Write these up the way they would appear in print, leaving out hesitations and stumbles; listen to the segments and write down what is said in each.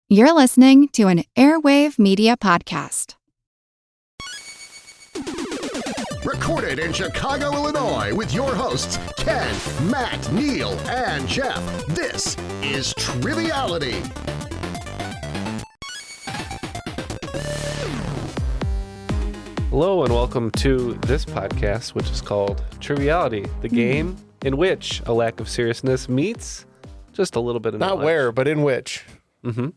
You're listening to an Airwave Media podcast. Recorded in Chicago, Illinois, with your hosts, Ken, Matt, Neil, and Jeff. This is Triviality. Hello and welcome to this podcast, which is called Triviality, the game in which a lack of seriousness meets just a little bit of knowledge. Not where, but in which. Mm-hmm.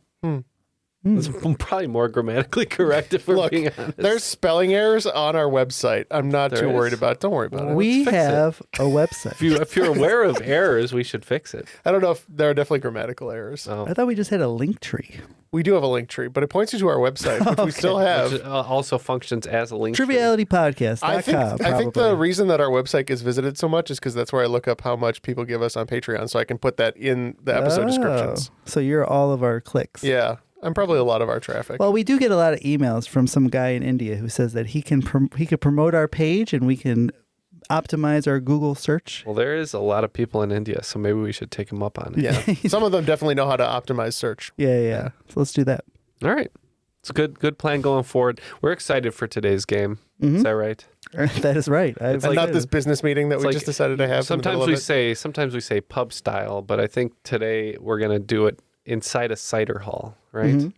It's probably more grammatically correct if we're being honest. There's spelling errors on our website. I'm not too worried about it. Don't worry about it. We have a website. If you're aware of errors, we should fix it. I don't know if there are definitely grammatical errors. Oh. I thought we just had a link tree. We do have a link tree, but it points you to our website, which we still have. Which also functions as a link tree. Trivialitypodcast.com. I think the reason that our website gets visited so much is because that's where I look up how much people give us on Patreon, so I can put that in the episode descriptions. So you're all of our clicks. Yeah, I'm probably a lot of our traffic. Well, we do get a lot of emails from some guy in India who says that he could promote our page and we can optimize our Google search. Well, there is a lot of people in India, so maybe we should take them up on it. Yeah, some of them definitely know how to optimize search. Yeah. So let's do that. All right. It's a good plan going forward. We're excited for today's game. Is that right? That is right. And not this business meeting that we just decided to have. Sometimes we say pub style, but I think today we're going to do it inside a cider hall, right? Mm-hmm.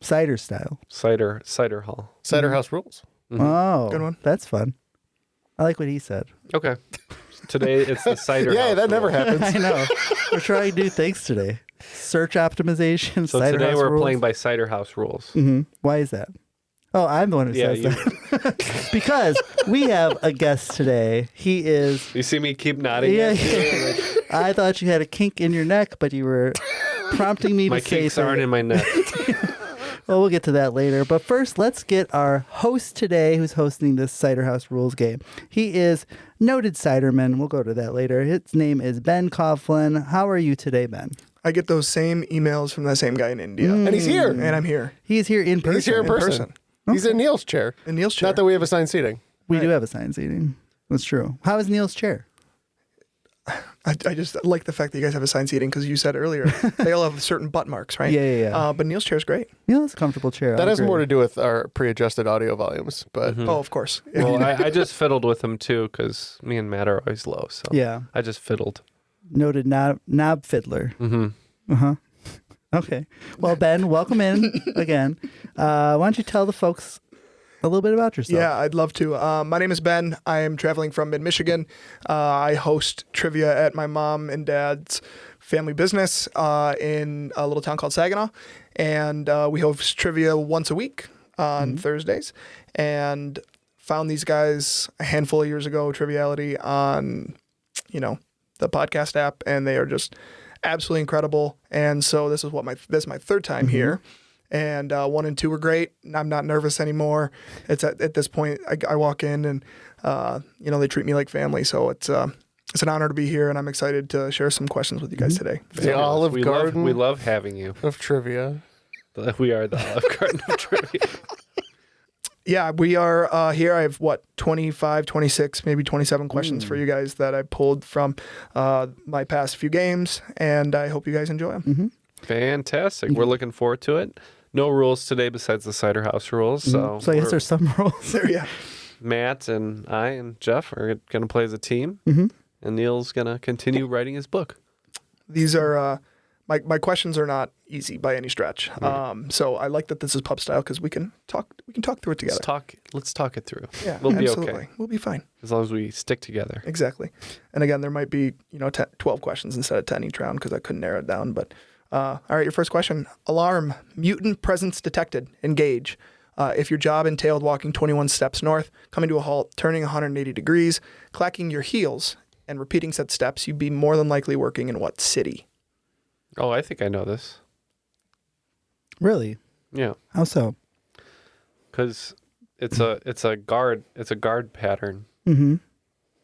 Cider style. Cider hall. Cider House Rules. Oh, good one. That's fun. I like what he said. Okay. Today it's the cider house. Yeah, that never happens. I know. We're trying new things today. Search optimization. So cider today house we're rules. playing by Cider House Rules. Mm-hmm. Why is that? Oh, I'm the one who says that. Because we have a guest today. He is... You see me keep nodding? Yeah. I thought you had a kink in your neck, but you were prompting me my to say kinks something. aren't in my neck. Well, we'll get to that later. But first, let's get our host today who's hosting this Cider House Rules game. He is noted ciderman. We'll go to that later. His name is Ben Coughlin. How are you today, Ben? I get those same emails from that same guy in India. And he's here. And I'm here. He's here in person. He's here in person. He's in Neil's chair. In Neil's chair. Not that we have assigned seating. We do have assigned seating. That's true. How is Neil's chair? I just like the fact that you guys have assigned seating because you said earlier they all have certain butt marks, right? Yeah. But Neil's chair's great. Neil's a comfortable chair. That has more to do with our pre-adjusted audio volumes, but Oh, of course. Well, I just fiddled with him too because me and Matt are always low. So Yeah. I just fiddled. Noted knob fiddler. Mm-hmm. Uh-huh. Okay. Well, Ben, welcome in again. Why don't you tell the folks a little bit about yourself? Yeah, I'd love to. My name is Ben. I am traveling from mid-Michigan. I host trivia at my mom and dad's family business in a little town called Saginaw. And we host trivia once a week on Thursdays. And found these guys a handful of years ago, Triviality, on, the podcast app. And they are just absolutely incredible. And so this is my third time here. And 1 and 2 were great. I'm not nervous anymore. It's at this point, I walk in and, they treat me like family. So it's an honor to be here, and I'm excited to share some questions with you guys today. the Olive Garden We love having you. of trivia. We are the Olive Garden of trivia. Yeah, we are here. I have, 25, 26, maybe 27 questions for you guys that I pulled from my past few games, and I hope you guys enjoy them. Fantastic. We're looking forward to it. No rules today besides the Cider House rules. So I guess there's some rules. There, yeah. Matt and I and Jeff are going to play as a team, and Neil's going to continue writing his book. These are my questions are not easy by any stretch. So I like that this is pub style because we can talk through it together. Let's talk it through. Yeah, we'll be absolutely. okay. We'll be fine. As long as we stick together. Exactly. And again, there might be 12 questions instead of 10 each round because I couldn't narrow it down. But all right, your first question: alarm, mutant presence detected. Engage. If your job entailed walking 21 steps north, coming to a halt, turning 180 degrees, clacking your heels, and repeating said steps, you'd be more than likely working in what city? Oh, I think I know this. Really? Yeah, How so? because it's a guard pattern. Mm-hmm.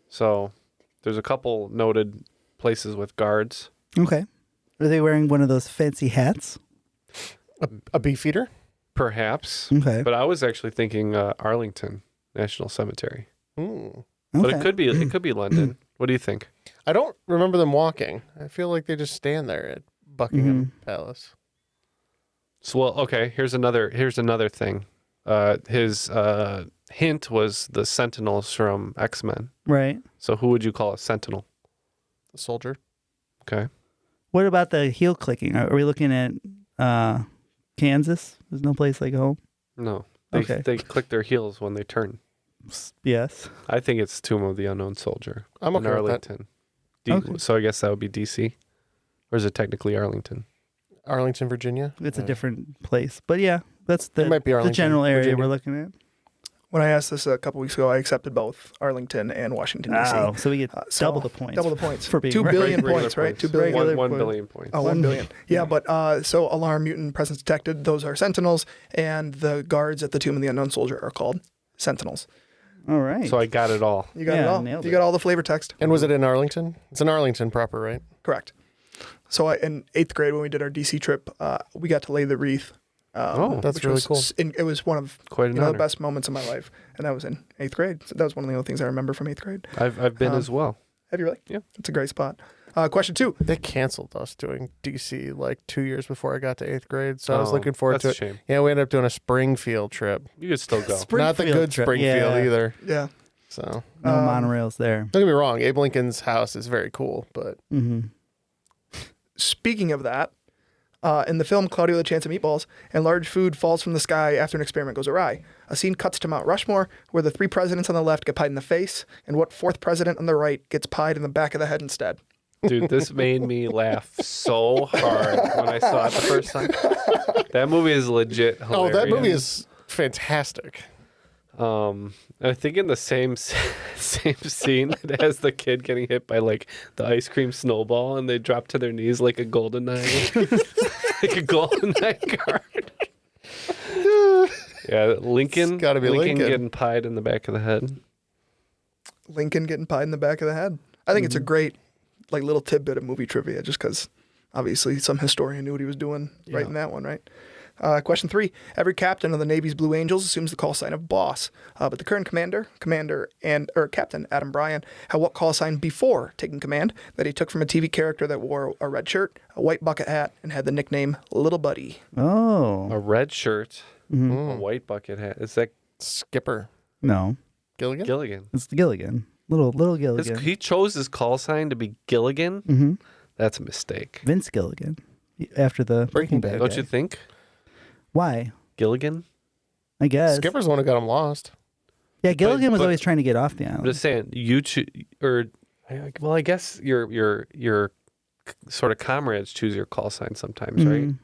So there's a couple noted places with guards. Okay. Are they wearing one of those fancy hats? A beefeater? Perhaps. Okay. But I was actually thinking Arlington National Cemetery. Ooh. But Okay. it could be London. What do you think? I don't remember them walking. I feel like they just stand there at Buckingham Palace. So, well, okay. Here's another thing. His hint was the Sentinels from X-Men. Right. So who would you call a Sentinel? The soldier. Okay. What about the heel clicking? Are we looking at Kansas? There's no place like home. No. Okay. They click their heels when they turn. Yes. I think it's Tomb of the Unknown Soldier. I'm okay in with that. Arlington. Okay. So I guess that would be DC. Or is it technically Arlington? Arlington, Virginia. It's a different place, but yeah, that's the, It might be the Arlington, general area Virginia. we're looking at. When I asked this a couple weeks ago, I accepted both Arlington and Washington, D.C. Oh, so we get So double the points. Double the points. for being 2 right. billion Regular points, right? points. 2 billion. Regular One point. billion points. Oh, 1 billion. Yeah, but so alarm, mutant, presence detected, those are Sentinels, and the guards at the Tomb of the Unknown Soldier are called Sentinels. All right. So I got it all. You got Yeah, it all. nailed You it. got all the flavor text. And was it in Arlington? It's in Arlington proper, right? Correct. So in 8th grade, when we did our DC trip, we got to lay the wreath. That's which really was, cool. It was one of Quite an the honor. best moments of my life, and that was in 8th grade. So that was one of the only things I remember from 8th grade. I've been as well. Have you really? Yeah. It's a great spot. Question 2. They canceled us doing DC like 2 years before I got to 8th grade, so I was Oh, looking forward that's to a it. shame. Yeah, we ended up doing a Springfield trip. You could still go. Not the good trip. Springfield Yeah. either. Yeah. So No monorails there. don't get me wrong, Abe Lincoln's house is very cool, but Mm-hmm. Speaking of that, in the film Claudio the Chance of Meatballs, and large food falls from the sky after an experiment goes awry. A scene cuts to Mount Rushmore, where the 3 presidents on the left get pied in the face, and what 4th president on the right gets pied in the back of the head instead. Dude, this made me laugh so hard when I saw it the first time. That movie is legit hilarious. that movie is fantastic. I think in the same scene, it has the kid getting hit by like the ice cream snowball, and they drop to their knees like a golden eye, like a golden eye card. Yeah, Lincoln. It's gotta be Lincoln. getting pied in the back of the head. Lincoln getting pied in the back of the head. I think it's a great like little tidbit of movie trivia, just because obviously some historian knew what he was doing right in that one, right? Question 3. Every captain of the Navy's Blue Angels assumes the call sign of boss. But the current commander, Captain Adam Bryan, had what call sign before taking command that he took from a TV character that wore a red shirt, a white bucket hat, and had the nickname Little Buddy? Oh. A red shirt, a white bucket hat. Is that Skipper No. Gilligan? Gilligan? It's Gilligan. Little Gilligan. He chose his call sign to be Gilligan? Mm-hmm. That's a mistake. Vince Gilligan. After the Breaking Bad. Don't guy. you think? Why? Gilligan? I guess. Skipper's the one who got him lost. Yeah, Gilligan was but- always trying to get off the I'm island. just saying, well, I guess your sort of comrades choose your call sign sometimes, right? Mhm.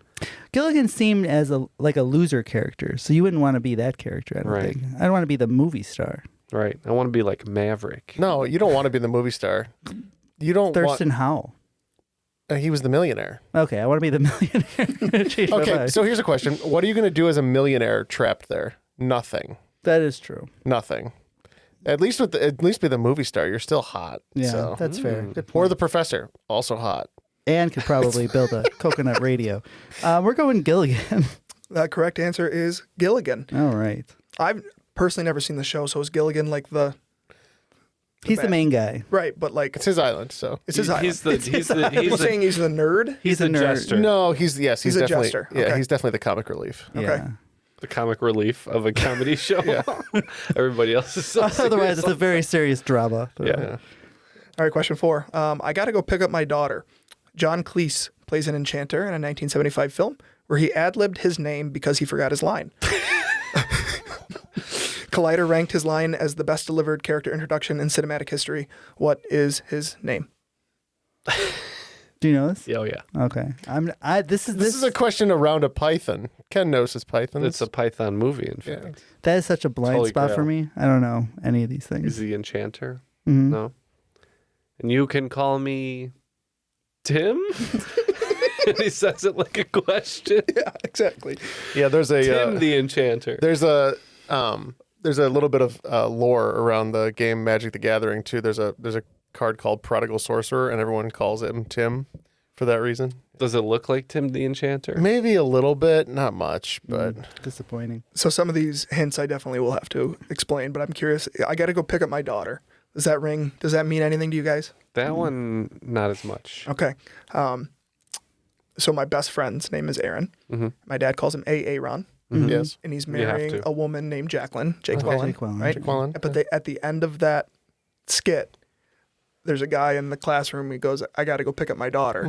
Gilligan seemed as like a loser character, so you wouldn't want to be that character. I don't Right. think. I don't want to be the movie star. Right. I want to be like Maverick. No, you don't want to be the movie star. You don't Thurston Howell. want... he was the millionaire. Okay, I want to be the millionaire. Change my Okay, mind. so here's a question. What are you going to do as a millionaire trapped there? Nothing. that is true. Nothing. At least be the movie star. You're still hot. Yeah, So. that's fair. Good Or point. the professor, also hot. And could probably build a coconut radio. We're going Gilligan. The correct answer is Gilligan. All right. I've personally never seen the show, so is Gilligan like the He's the bad- main guy. right? But like It's his island, so. it's his island. He's the Are you saying he's the nerd? he's the a nerd. jester. No, he's He's a definitely jester. Yeah, Okay. he's definitely the comic relief. Okay. Yeah. The comic relief of a comedy show. Everybody else is so Otherwise, serious. it's a very serious drama. Yeah. All right, question 4. I got to go pick up my daughter. John Cleese plays an enchanter in a 1975 film where he ad-libbed his name because he forgot his line. Collider ranked his line as the best delivered character introduction in cinematic history. What is his name? Do you know this? Oh yeah. Okay. This This is a question around a python. Ken knows his pythons. It's a Python movie, in fact. that is such a blind Holy spot for grail. me. I don't know any of these Is things. the enchanter? Mhm. No. And you can call me Tim? And he says it like a question. Yeah, exactly. Yeah, there's a Tim the enchanter. there's a little bit of lore around the game Magic the Gathering too. There's a card called Prodigal Sorcerer, and everyone calls him Tim for that reason. Does it look like Tim the enchanter? Maybe a little bit, not much, but Disappointing. So some of these hints I definitely will have to explain, but I'm curious. I got to go pick up my daughter. Does that ring? Does that mean anything to you guys? That one, not as much. Okay. So my best friend's name is Aaron. Mhm. My dad calls him Aaron. Yes. And he's You have marrying to. a woman named Jacqueline. Jake Okay. Wellen, Jake Wellen. right? Jake Wellen, But at the end of that skit, there's a guy in the classroom. He goes, "I got to go pick up my daughter,"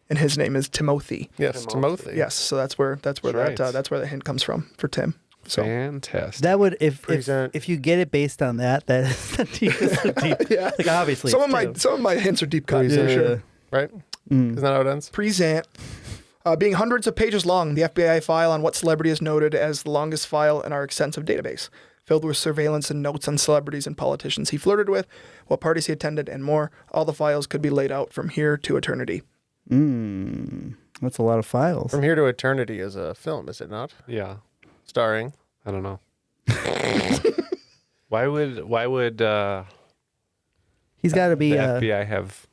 and his name is Timothy. Yes, Timothy. Yes, so that's where That's that right. That's where the hint comes from for Tim. So Fantastic. That would if Present. if you get it based on that, that is the deep. yeah, Like obviously, some it's of my hints are deep cut Present. for sure. Right? Isn't that how it ends? Present. Being hundreds of pages long, the FBI file on what celebrity is noted as the longest file in our extensive database, filled with surveillance and notes on celebrities and politicians he flirted with, what parties he attended, and more. All the files could be laid out from here to eternity. That's a lot of files. From Here to Eternity is a film, is it not? Yeah. Starring. I don't know. Why would He's got to be. the FBI have?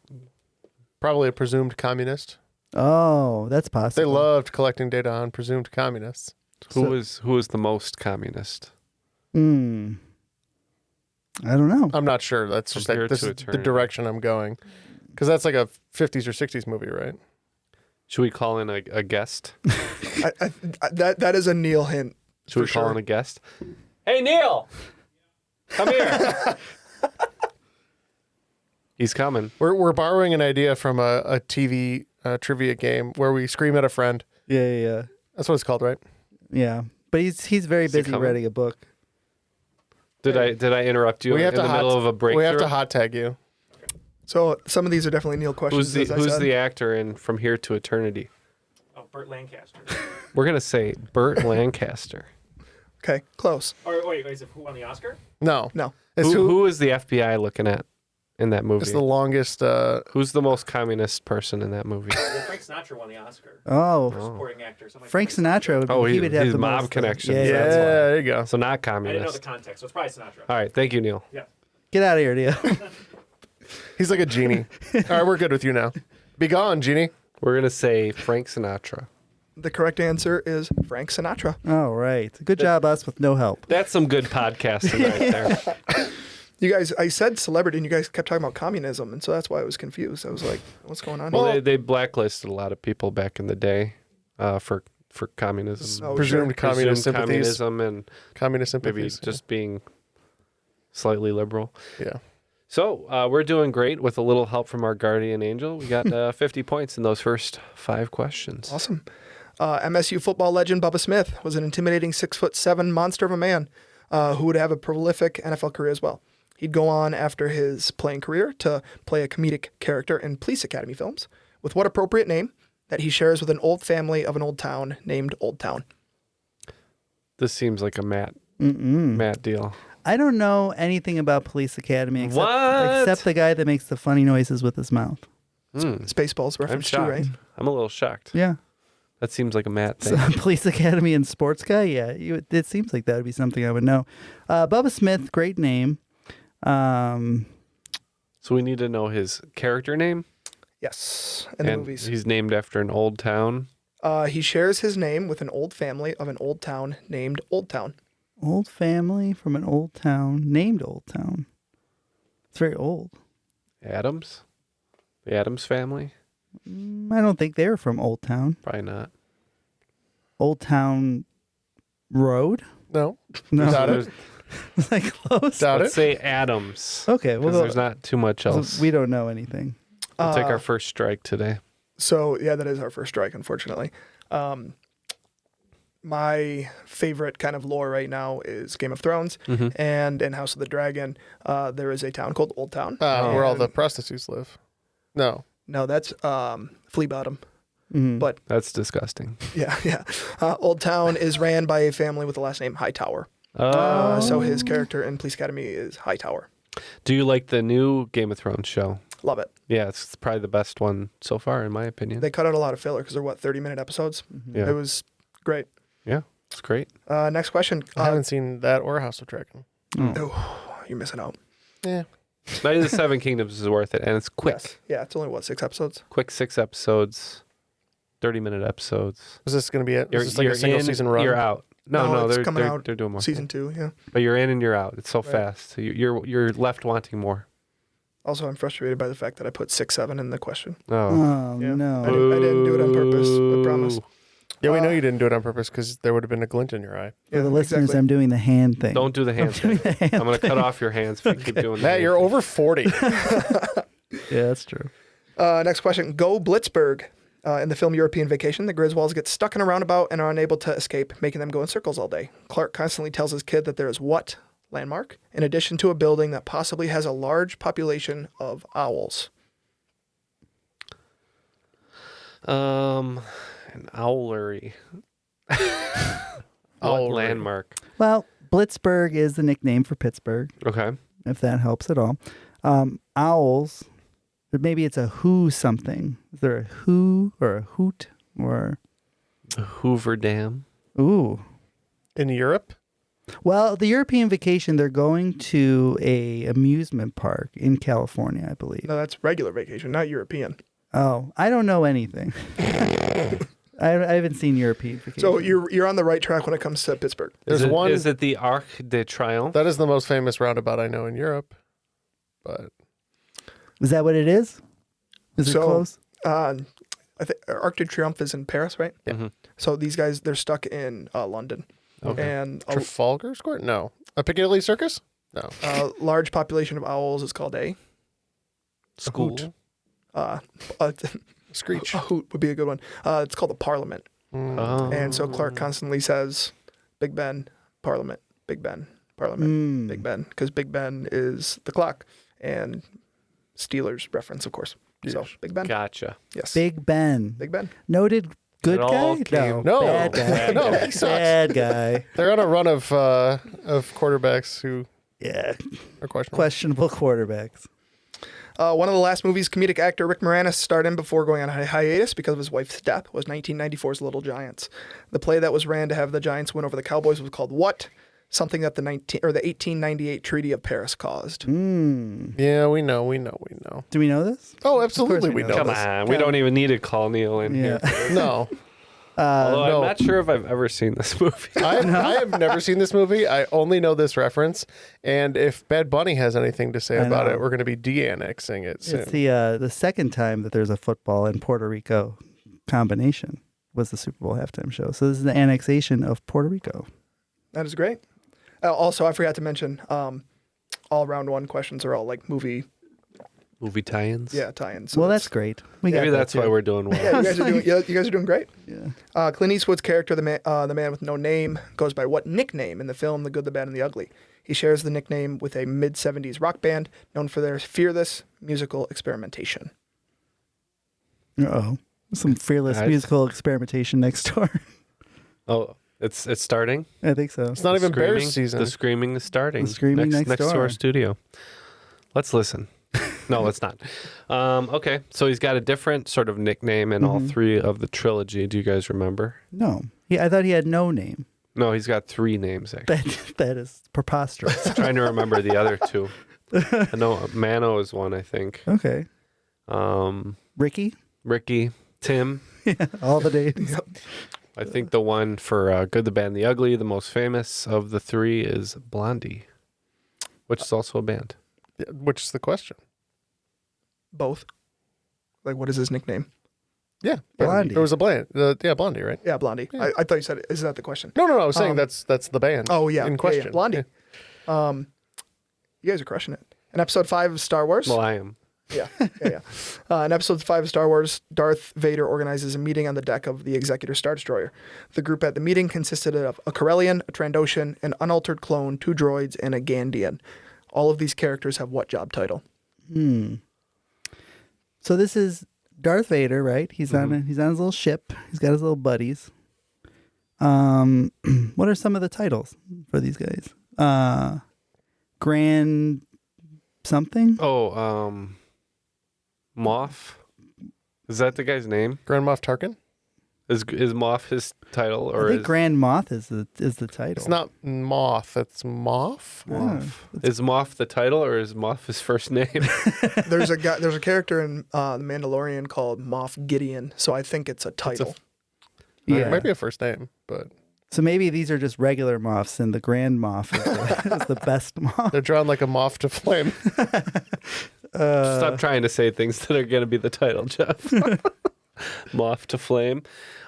Probably a presumed communist. Oh, that's They possible. loved collecting data on presumed communists. Who was the most communist? I don't know. I'm not sure. That's just From Here like this to is the Eternity. direction I'm going. Because that's like a 50s or 60s movie, right? Should we call in a guest? That is a Neil hint. Should we For call sure. in a guest? Hey, Neil! Come here. He's coming. We're borrowing an idea from a TV trivia game where we scream at a friend. Yeah. That's what it's called, right? Yeah. But he's very he busy coming? writing a book. Did I interrupt you in the middle of a breakthrough? We have to hot tag you. So some of these are definitely Neil questions. Who's as I said. the actor in From Here to Eternity? Oh, Burt Lancaster. We're gonna say Burt Lancaster. Okay, close. Or wait, is it who won the Oscar? No. No. It's Who is the FBI looking at in that movie? It's the longest. Who's the most communist person in that movie? Well, Frank Sinatra won the Oscar. Oh, For supporting actor. Something like Frank Sinatra would. Oh, he would have he's the mob most, connections. Yeah, Yeah, That's why. there you go. So not I didn't know the communist. context, so it's probably Sinatra. All right, thank you, Neil. Yeah. Get out of here, Neil. He's like a genie. All right, we're good with you now. Be gone, genie. We're gonna say Frank Sinatra. The correct answer is Frank Sinatra. All right. Good job, us with no help. That's some good podcasting right there. You guys, I said celebrity, and you guys kept talking about communism, and so that's why I was confused. I was like, "What's going on?" Well, here? they blacklisted a lot of people back in the day for communism. Oh, Presumed sure. communist Presumed sympathies. communism and Communist maybe sympathies. just being slightly liberal. Yeah. So we're doing great with a little help from our guardian angel. We got 50 points in those first 5 questions. Awesome. MSU football legend Bubba Smith was an intimidating 6'7" monster of a man who would have a prolific NFL career as well. He'd go on after his playing career to play a comedic character in Police Academy films. With what appropriate name that he shares with an old family of an old town named Old Town? This seems like a Matt deal. I don't know anything about Police Academy What? except the guy that makes the funny noises with his mouth. Spaceballs I'm reference too, shocked. right? I'm a little shocked. Yeah. That seems like a Matt So, thing. Police Academy and sports guy. Yeah, it seems like that would be something I would know. Bubba Smith, great name. So we need to know his character name. Yes, in the And movies. he's named after an old town. He shares his name with an old family of an old town named Old Town. Old family from an old town named Old Town. It's very old. Adams? The Adams family? I don't think they're from Old Town. Probably not. Old Town Road? No. No, Doubt There's- it. is that close? Doubt Let's it. say Adams. Okay, Because well, there's not too much else. we don't know anything. We'll take our first strike today. So yeah, that is our first strike, unfortunately. My favorite kind of lore right now is Game of Thrones, and in House of the Dragon, there is a town called Old Town. Where all the And- prostitutes live. No. No, that's Flea Bottom. Mm-hmm. But That's disgusting. yeah. Old Town is ran by a family with the last name Hightower. So his character in Police Academy is Hightower. Do you like the new Game of Thrones show? Love it. Yeah, it's probably the best one so far, in my opinion. They cut out a lot of filler because they're 30-minute episodes. Yeah. It was great. Yeah, it's great. Next question. I haven't seen that or House of Dragon. Oh, you're missing out. Yeah. Night of the Seven Kingdoms is worth it, and it's quick. Yes. Yeah, it's only 6 episodes. Quick 6 episodes, 30-minute episodes. Is this going to be it? Is this like a single in, season run? You're out. No, it's they're coming out they're doing more. Season 2, yeah. But you're in and you're out. It's so fast. So you're left wanting more. Also, I'm frustrated by the fact that I put 6-7 in the question. Oh. Oh, Yeah. no. I didn't do it on purpose. I promise. Yeah, we know you didn't do it on purpose because there would have been a glint in your eye. For the Yeah, listeners, exactly. I'm doing the hand thing. Don't do the hand thing. I'm going to cut off your hands if you keep doing that. Matt, you're over 40. Yeah, that's true. Next question. Go Blitzburg. In the film European Vacation, the Griswolds get stuck in a roundabout and are unable to escape, making them go in circles all day. Clark constantly tells his kid that there is what landmark, in addition to a building that possibly has a large population of owls. An owlery. What Owlery. landmark? Well, Blitzburg is the nickname for Pittsburgh, Okay. if that helps at all. Owls, maybe it's a who something. Is there a who or a hoot or The Hoover Dam. ooh? In Europe? Well, the European Vacation, they're going to a amusement park in California, I believe. No, that's regular vacation, not European. Oh, I don't know anything. I haven't seen European Vacation. So you're on the right track when it comes to Pittsburgh. There's one. Is it the Arc de Triomphe? That is the most famous roundabout I know in Europe. But Is that what it is? Is it So- close? I think Arc de Triomphe is in Paris, right? Yeah. Mhm. So these guys, they're stuck in London. Okay. And Trafalgar Square? No. A Piccadilly Circus? No. a large population of owls is called a School. a Screech. hoot would be a good one. It's called the Parliament. Oh. And so Clark constantly says, Big Ben, Parliament, Big Ben, Parliament, Big Ben, because Big Ben is the clock. And Steelers reference, of course. So Big Ben. Gotcha. Yes. Big Ben. Big Ben. Noted good It all guy? came- No. Bad guy. No, he sucks. Bad guy. They're on a run of quarterbacks who Yeah. are questionable. Questionable quarterbacks. One of the last movies comedic actor Rick Moranis starred in before going on a hiatus because of his wife's death was 1994's Little Giants. The play that was ran to have the Giants win over the Cowboys was called What? Something that the 1898 Treaty of Paris caused. Yeah, we know. Do we know this? Oh, absolutely, we we know. know Come this. on. We don't even need to call Neil in here. No. Although no. I'm not sure if I've ever seen this movie. I have never seen this movie. I only know this reference. And if Bad Bunny has anything to say I about know. it, we're going to be de-annexing it soon. It's the second time that there's a football and Puerto Rico combination was the Super Bowl halftime show. So this is the annexation of Puerto Rico. That is great. Also, I forgot to mention, all round one questions are all like movie Movie tie-ins? tie-ins. So Well, that's great. We Maybe got that that's too. why we're doing well. Yeah, you guys are doing great. Yeah. Clint Eastwood's character, the man with no name, goes by what nickname in the film The Good, the Bad, and the Ugly? He shares the nickname with a mid-'70s rock band known for their fearless musical experimentation. Uh-oh. Some fearless Guys. musical experimentation next door. Oh, it's starting? I think so. It's not even Screaming? Bears season. The screaming is starting. The screaming next to door. our studio. Let's listen. No, let's not. Okay, so he's got a different sort of nickname in all three of the trilogy. Do you guys remember? No. I thought he had no name. No, he's got three names, actually. That is preposterous. Trying to remember the other two. I know Mano is one, I think. Okay. Ricky? Ricky, Tim. All the days. I think the one for Good, the Bad, and the Ugly, the most famous of the three is Blondie, which is also a band. Yeah, which is the question. Both. Like, what is his nickname? Yeah. Blondie. It was a Blondie. Blondie, right? Yeah, Blondie. Yeah. I thought you said, isn't that the question? No. I was saying that's the band. Oh, yeah. In Yeah, question. yeah. Blondie. Yeah. You guys are crushing it. In episode 5 of Star Wars. Well, I am. Yeah. In episode 5 of Star Wars, Darth Vader organizes a meeting on the deck of the Executor Star Destroyer. The group at the meeting consisted of a Corellian, a Trandoshan, an unaltered clone, 2 droids, and a Gandian. All of these characters have what job title? So this is Darth Vader, right? He's on his little ship. He's got his little buddies. What are some of the titles for these guys? Grand something? Oh, Moff. Is that the guy's name? Grand Moff Tarkin? Is Moff his title, or I think is Grand Moth is the title. It's not Moth. It's Moff. Moff? Is Moff the title, or is Moff his first name? There's a character in The Mandalorian called Moff Gideon, so I think it's a title. Yeah. It might be a first name, but So maybe these are just regular moths, and the Grand Moth is the best moth. they're drawn like a moth to flame. Stop trying to say things that are going to be the title, Jeff. Moff to Flame.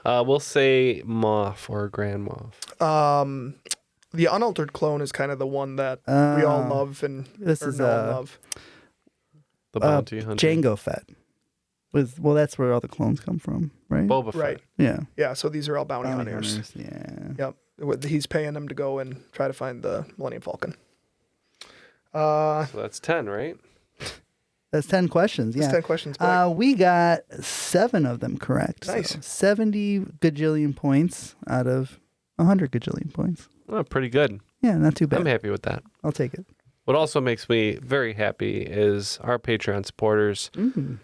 We'll say Moff or Grand Moff. The unaltered clone is kind of the one that we all love and this or is know and love. The Bounty Hunter. Jango Fett. Well, that's where all the clones come from, right? Boba Fett. Right. Yeah. Yeah, so these are all bounty hunters. Yeah. Yep. He's paying them to go and try to find the Millennium Falcon. So that's 10, right? That's 10 questions. That's Yeah. 10 questions back. We got 7 of them correct. Nice. So 70 gajillion points out of 100 gajillion points. Oh, pretty good. Yeah, not too bad. I'm happy with that. I'll take it. What also makes me very happy is our Patreon supporters.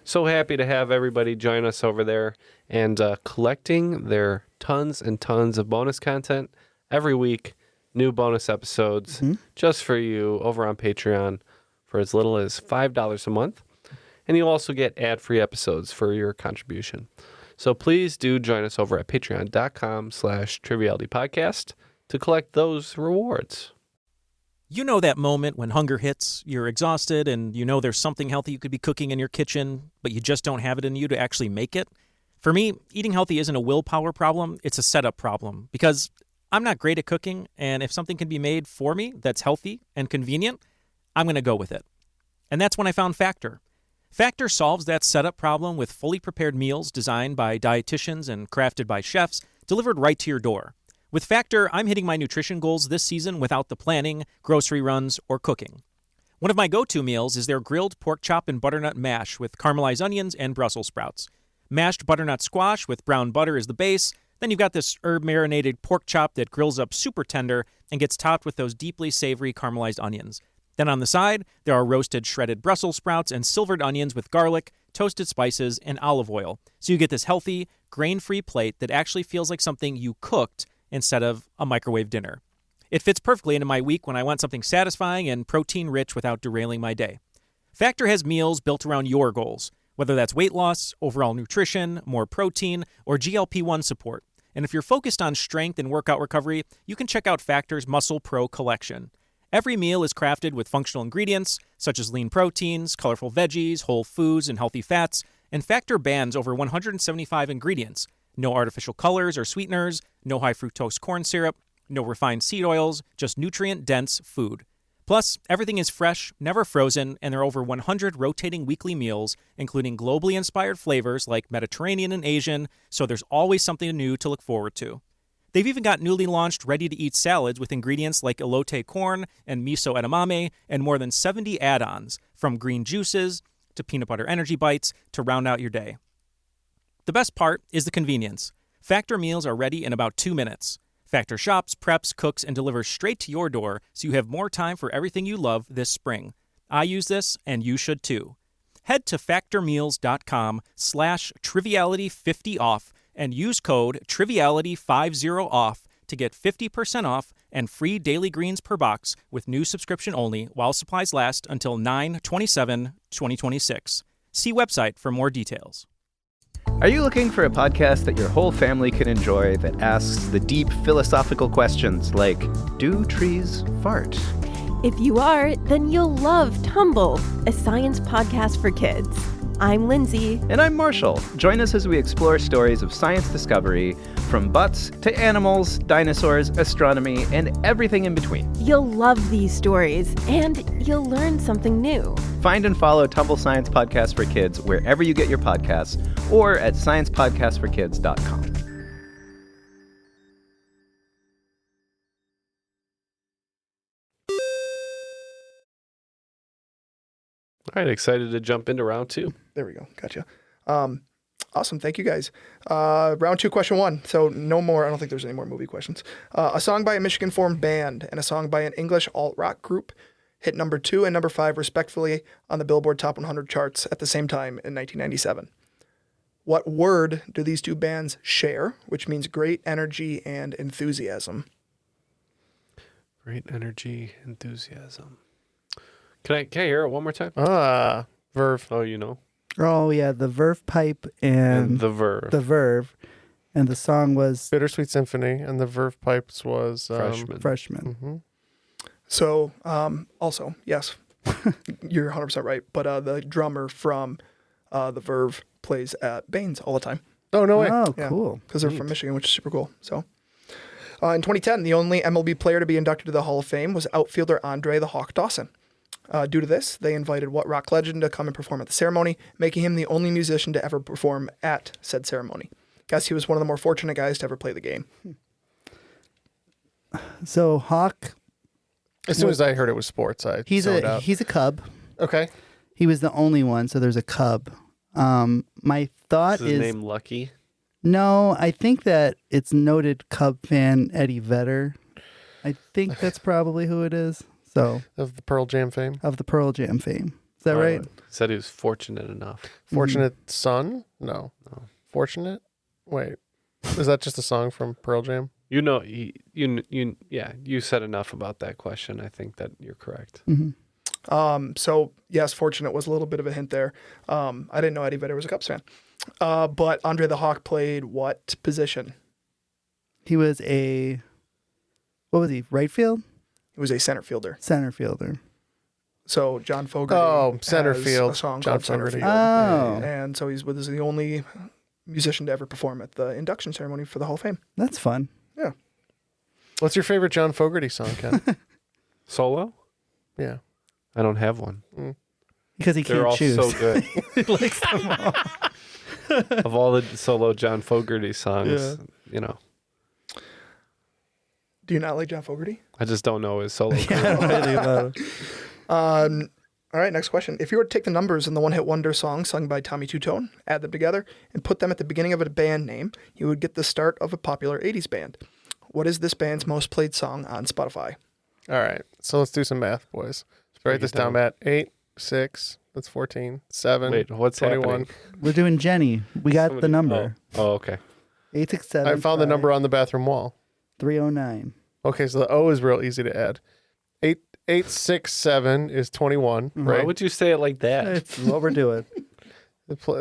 So happy to have everybody join us over there and collecting their tons and tons of bonus content every week. New bonus episodes just for you over on Patreon for as little as $5 a month. And you'll also get ad-free episodes for your contribution. So please do join us over at patreon.com/trivialitypodcast to collect those rewards. You know that moment when hunger hits, you're exhausted, and you know there's something healthy you could be cooking in your kitchen, but you just don't have it in you to actually make it? For me, eating healthy isn't a willpower problem, it's a setup problem, because I'm not great at cooking, and if something can be made for me that's healthy and convenient, I'm going to go with it. And that's when I found Factor. Factor solves that setup problem with fully prepared meals designed by dietitians and crafted by chefs, delivered right to your door. With Factor, I'm hitting my nutrition goals this season without the planning, grocery runs, or cooking. One of my go-to meals is their grilled pork chop and butternut mash with caramelized onions and Brussels sprouts. Mashed butternut squash with brown butter is the base. Then you've got this herb-marinated pork chop that grills up super tender and gets topped with those deeply savory caramelized onions. Then on the side, there are roasted shredded Brussels sprouts and silvered onions with garlic, toasted spices, and olive oil. So you get this healthy, grain-free plate that actually feels like something you cooked instead of a microwave dinner. It fits perfectly into my week when I want something satisfying and protein-rich without derailing my day. Factor has meals built around your goals, whether that's weight loss, overall nutrition, more protein, or GLP-1 support. And if you're focused on strength and workout recovery, you can check out Factor's Muscle Pro collection. Every meal is crafted with functional ingredients, such as lean proteins, colorful veggies, whole foods, and healthy fats, and Factor bans over 175 ingredients. No artificial colors or sweeteners, no high fructose corn syrup, no refined seed oils, just nutrient-dense food. Plus, everything is fresh, never frozen, and there are over 100 rotating weekly meals, including globally inspired flavors like Mediterranean and Asian, so there's always something new to look forward to. They've even got newly launched ready-to-eat salads with ingredients like elote corn and miso edamame, and more than 70 add-ons, from green juices to peanut butter energy bites to round out your day. The best part is the convenience. Factor meals are ready in about 2 minutes. Factor shops, preps, cooks, and delivers straight to your door so you have more time for everything you love this spring. I use this, and you should too. Head to factormeals.com/triviality50off and use code triviality50off to get 50% off and free daily greens per box with new subscription only while supplies last until 9/27/2026. See website for more details. Are you looking for a podcast that your whole family can enjoy that asks the deep philosophical questions like, do trees fart? If you are, then you'll love Tumble, a science podcast for kids. I'm Lindsay. And I'm Marshall. Join us as we explore stories of science discovery, from butts to animals, dinosaurs, astronomy, and everything in between. You'll love these stories, and you'll learn something new. Find and follow Tumble Science Podcast for Kids wherever you get your podcasts, or at sciencepodcastforkids.com. All right, excited to jump into round 2. There we go. Gotcha. Awesome. Thank you, guys. Round 2, question 1. So no more. I don't think there's any more movie questions. A song by a Michigan-formed band and a song by an English alt-rock group hit number 2 and number 5, respectively, on the Billboard Top 100 charts at the same time in 1997. What word do these two bands share, which means great energy and enthusiasm? Great energy, enthusiasm. Can I hear it one more time? Verve. Oh, you know. Oh, yeah, the Verve Pipe and the Verve. The Verve. And the song was Bittersweet Symphony, and the Verve Pipes was Freshman. Freshman. Mm-hmm. So, also, yes, You're 100% right. But the drummer from the Verve plays at Baines all the time. Oh, no way. Oh, Yeah. cool. Because they're from Michigan, which is super cool. So, in 2010, the only MLB player to be inducted to the Hall of Fame was outfielder Andre the Hawk Dawson. Due to this, they invited what rock legend to come and perform at the ceremony, making him the only musician to ever perform at said ceremony. Guess he was one of the more fortunate guys to ever play the game. So Hawk, As soon as I heard it was sports, I he's zoned a out. he's a Cub. Okay. He was the only one, so there's a Cub. My thought Is his is name Lucky? no. I think that it's noted Cub fan Eddie Vedder. I think that's probably who it is. So Of the Pearl Jam fame. of the Pearl Jam fame. Is that right? Said he was fortunate enough. Fortunate Son? No. Fortunate? Wait. Is that just a song from Pearl Jam? You know, you said enough about that question. I think that you're correct. So, yes, fortunate was a little bit of a hint there. I didn't know Eddie Vedder was a Cubs fan. But Andre the Hawk played what position? He was a what was he? Right field? He was a center fielder. Center fielder. So John Fogerty center has field. a song John called Center Fogerty. Field. Oh. And so he's the only musician to ever perform at the induction ceremony for the Hall of Fame. That's fun. Yeah. What's your favorite John Fogerty song, Ken? Solo? Yeah. I don't have one. Because he They're can't all choose. so good. He likes them all. Of all the solo John Fogerty songs, you know, Do you not like John Fogerty? I just don't know his solo. Yeah, what do you think about it? All right, next question. If you were to take the numbers in the One Hit Wonder song sung by Tommy Two-Tone, add them together, and put them at the beginning of a band name, you would get the start of a popular 80s band. What is this band's most played song on Spotify? All right. So let's do some math, boys. Let's write this down, Matt. 8, 6, that's 14, 7, Wait, what's 21. happening? We're doing Jenny. We got the number. Oh, okay. 867. I found the number on the bathroom wall. 309. Okay, so the O is real easy to add. 867 is 21, Why right? would you say it like that? It's what we're doing.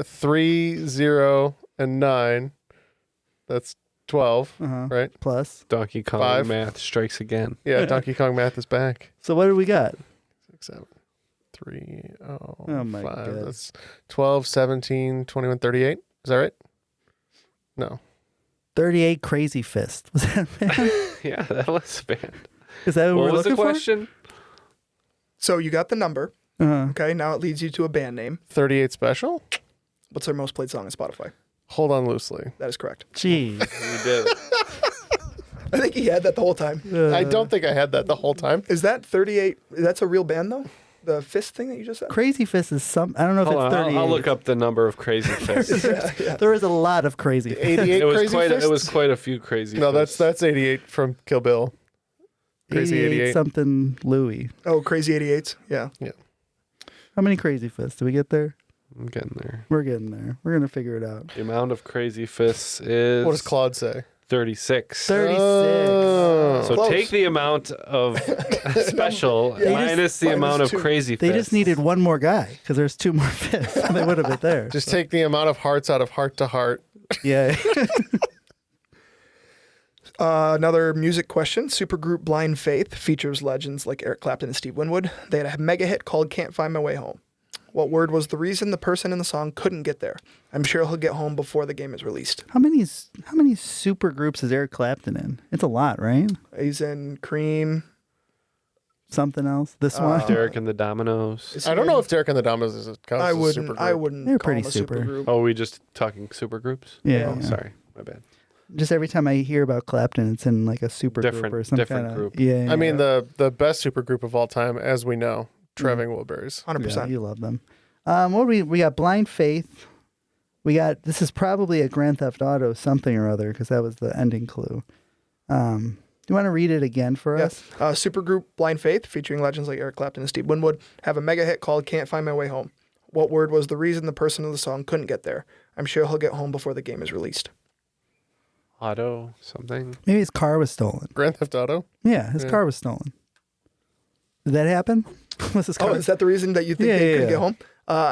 3, 0, and 9. That's 12, Uh-huh. right? Plus. Donkey Kong 5. math strikes again. Yeah, Donkey Kong math is back. So what do we got? 6, 7, 3, oh, Oh my 5. God. That's 12, 17, 21, 38. Is that right? No. 38 Crazy Fist. Was that a band? Yeah, that was bad. Is that what What we're was the looking question? So you got the number. for? Uh-huh. Okay, now it leads you to a band name. 38 special? What's their most played song on Spotify? Hold on loosely. That is correct. Jeez. We did. I think he had that the whole time. I don't think I had that the whole time. Is that 38? That's a real band, though? The Fist thing that you just said? Crazy Fist is some. I don't know if Hold it's on, 38. I'll look up the number of crazy fists. There is a lot of Crazy Fist. 88 It was crazy quite. fists? It was quite a few crazy. No, fists. that's 88 from Kill Bill. Crazy 88. something Louis. Oh, Crazy 88s? Yeah. How many Crazy Fists? Did we get there? I'm getting there. We're getting there. We're going to figure it out. The amount of crazy fists is What does Claude say? 36. 36. Oh. So Close. take the amount of special minus the amount of two. crazy They fists. just needed one more guy because there's two more fists. They would have been there. Just take the amount of hearts out of Heart to Heart. Yeah. Another music question. Supergroup Blind Faith features legends like Eric Clapton and Steve Winwood. They had a mega hit called Can't Find My Way Home. What word was the reason the person in the song couldn't get there? I'm sure he'll get home before the game is released. How many super groups is Eric Clapton in? It's a lot, right? He's in Cream. Something else? This one? Derek and the Dominoes. Is he I don't know in- if Derek and the Dominoes is a counts I as a wouldn't. supergroup. I wouldn't. They're call pretty him a super. supergroup. Oh, are we just talking super groups? Yeah. Oh, sorry. My bad. Just every time I hear about Clapton, it's in like a super group Different- or some different kind of group. Yeah, I mean, the best supergroup of all time, as we know, Treving Wilburys. 100%. yeah, you love them. What do we got? Blind Faith. We got. This is probably a Grand Theft Auto something or other because that was the ending clue. You want to read it again for us? Supergroup Blind Faith, featuring legends like Eric Clapton and Steve Winwood, have a mega hit called Can't Find My Way Home. What word was the reason the person in the song couldn't get there? I'm sure he'll get home before the game is released. Auto something. Maybe his car was stolen. Grand Theft Auto? Yeah, his car was stolen. Did that happen? Was his car? Oh, is that the reason that you think Yeah, they yeah, couldn't yeah. get home?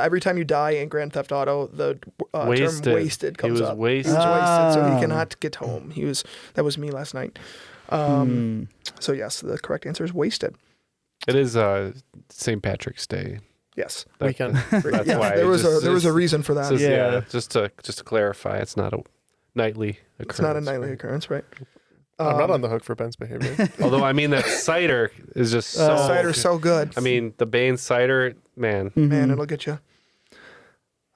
Every time you die in Grand Theft Auto, the term Wasted. wasted comes He was up. wasted. He was wasted, so Ah. he cannot get home. That was me last night. So yes, the correct answer is wasted. It is St. Patrick's Day. Yes. Weekend. That's Yeah, why there was just- a reason for that. just- Yeah. Just to clarify, it's not a nightly occurrence. It's not a nightly occurrence, right? I'm not on the hook for Ben's behavior. Although I mean that cider is just so. Cider's so good. I mean the Bane cider, man. Man, it'll get you.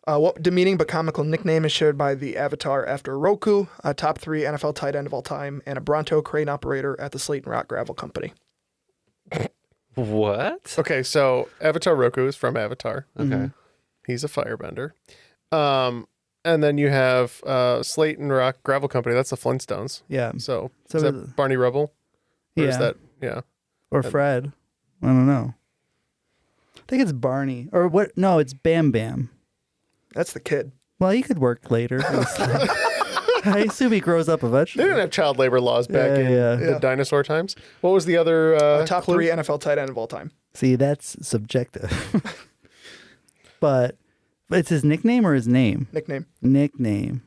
What demeaning but comical nickname is shared by the Avatar after Roku, a top 3 NFL tight end of all time, and a Bronto crane operator at the Slate and Rock Gravel Company? What? Okay, so Avatar Roku is from Avatar. Okay. He's a firebender. And then you have Slate and Rock Gravel Company. That's the Flintstones. Yeah. So So is is- that Barney Rubble? Or is Yeah. that, yeah. Or Fred. I don't know. I think it's Barney. Or what? No, it's Bam Bam. That's the kid. Well, he could work later. I assume he grows up They eventually. didn't have child labor laws back in Yeah. the dinosaur times. What was the other Top clue? 3 NFL tight end of all time. See, that's subjective. but it's his nickname or his name? Nickname. Nickname.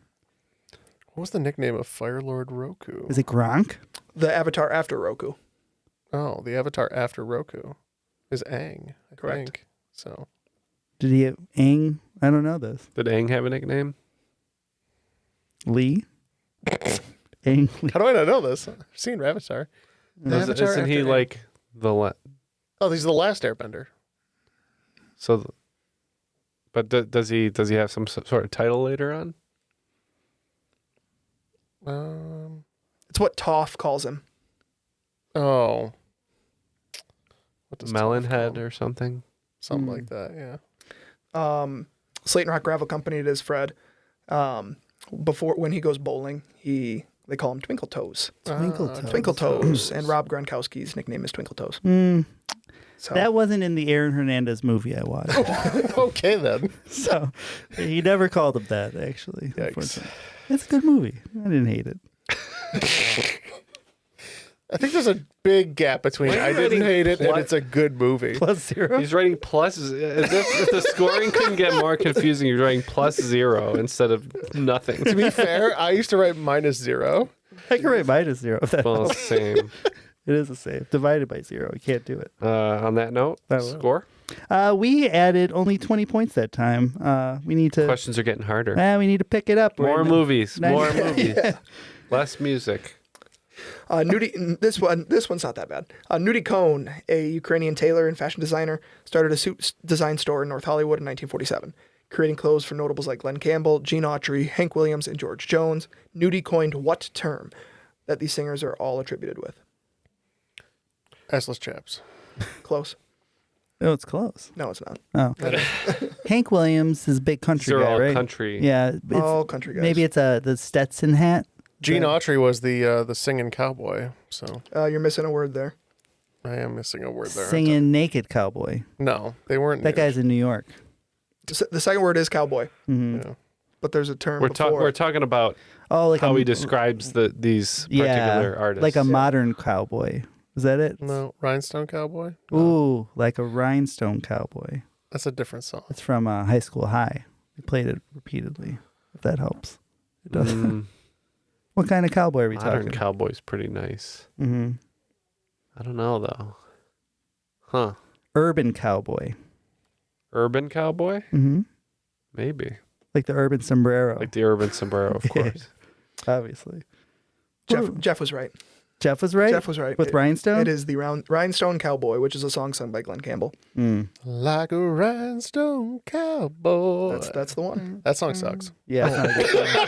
What was the nickname of Firelord Roku? Is it Gronk? The Avatar after Roku. Oh, the Avatar after Roku is Aang. I Correct. think. So Did he have Aang? I don't know this. Did Aang have a nickname? Lee? Aang Lee. how do I not know this? I've seen Avatar. The Avatar Isn't he after Aang. like the Oh, he's the last Airbender. so? But does he have some sort of title later on? It's what Toph calls him. Oh. What does Toph Melonhead call him? or something? Something like that, yeah. Slate and Rock Gravel Company, it is Fred. Before, when he goes bowling, they call him Twinkle Toes. Twinkle Toes. Twinkle Toes. And Rob Gronkowski's nickname is Twinkle Toes. So That wasn't in the Aaron Hernandez movie I watched. Okay, then. So he never called him that, actually. Yikes. Unfortunately. It's a good movie. I didn't hate it. I think there's a big gap between Why are you I didn't writing hate it and plot- it's a good movie. +0. He's writing pluses. As if the scoring couldn't get more confusing, you're writing +0 instead of nothing. To be fair, I used to write -0. I can write -0 if that Well, helps. same. It is a save. Divided by 0. You can't do it. On that note, I will. score. We added only 20 points that time. We need to. Questions are getting harder. We need to pick it up. We're More in the- movies. More 90 movies. Less music. Nudie, this one's not that bad. Nudie Cohn, a Ukrainian tailor and fashion designer, started a suit design store in North Hollywood in 1947, creating clothes for notables like Glenn Campbell, Gene Autry, Hank Williams, and George Jones. Nudie coined what term that these singers are all attributed with? Assless chaps. Close. Oh, it's close. No, it's not. Oh. Hank Williams is a big country They're guy, all right? country. Yeah. It's, All country guys. maybe it's the Stetson hat. Gene Autry was the singing cowboy, so You're missing a word there. I am missing a word there. aren't Singing naked cowboy. I? No, they weren't. That guy's in New York. The second word is cowboy, Yeah. but there's a term We're before. talking about Oh, like how a, he describes these yeah, particular artists. like a modern cowboy. Is that it? No, Rhinestone Cowboy. Ooh, like a rhinestone cowboy. That's a different song. It's from High School High. We played it repeatedly. If that helps. It does. What kind of cowboy are we Modern talking? cowboy's pretty nice. Mm-hmm. I don't know though. Huh? Urban cowboy. Urban cowboy? Mm-hmm. Maybe. Like the urban sombrero. Like the urban sombrero, of course. Obviously. Jeff was right. Jeff was right? Jeff was right. With Rhinestone? It is the Rhinestone Cowboy, which is a song sung by Glenn Campbell. Like a rhinestone cowboy. That's the one. That song sucks. Yeah. It's not a good song.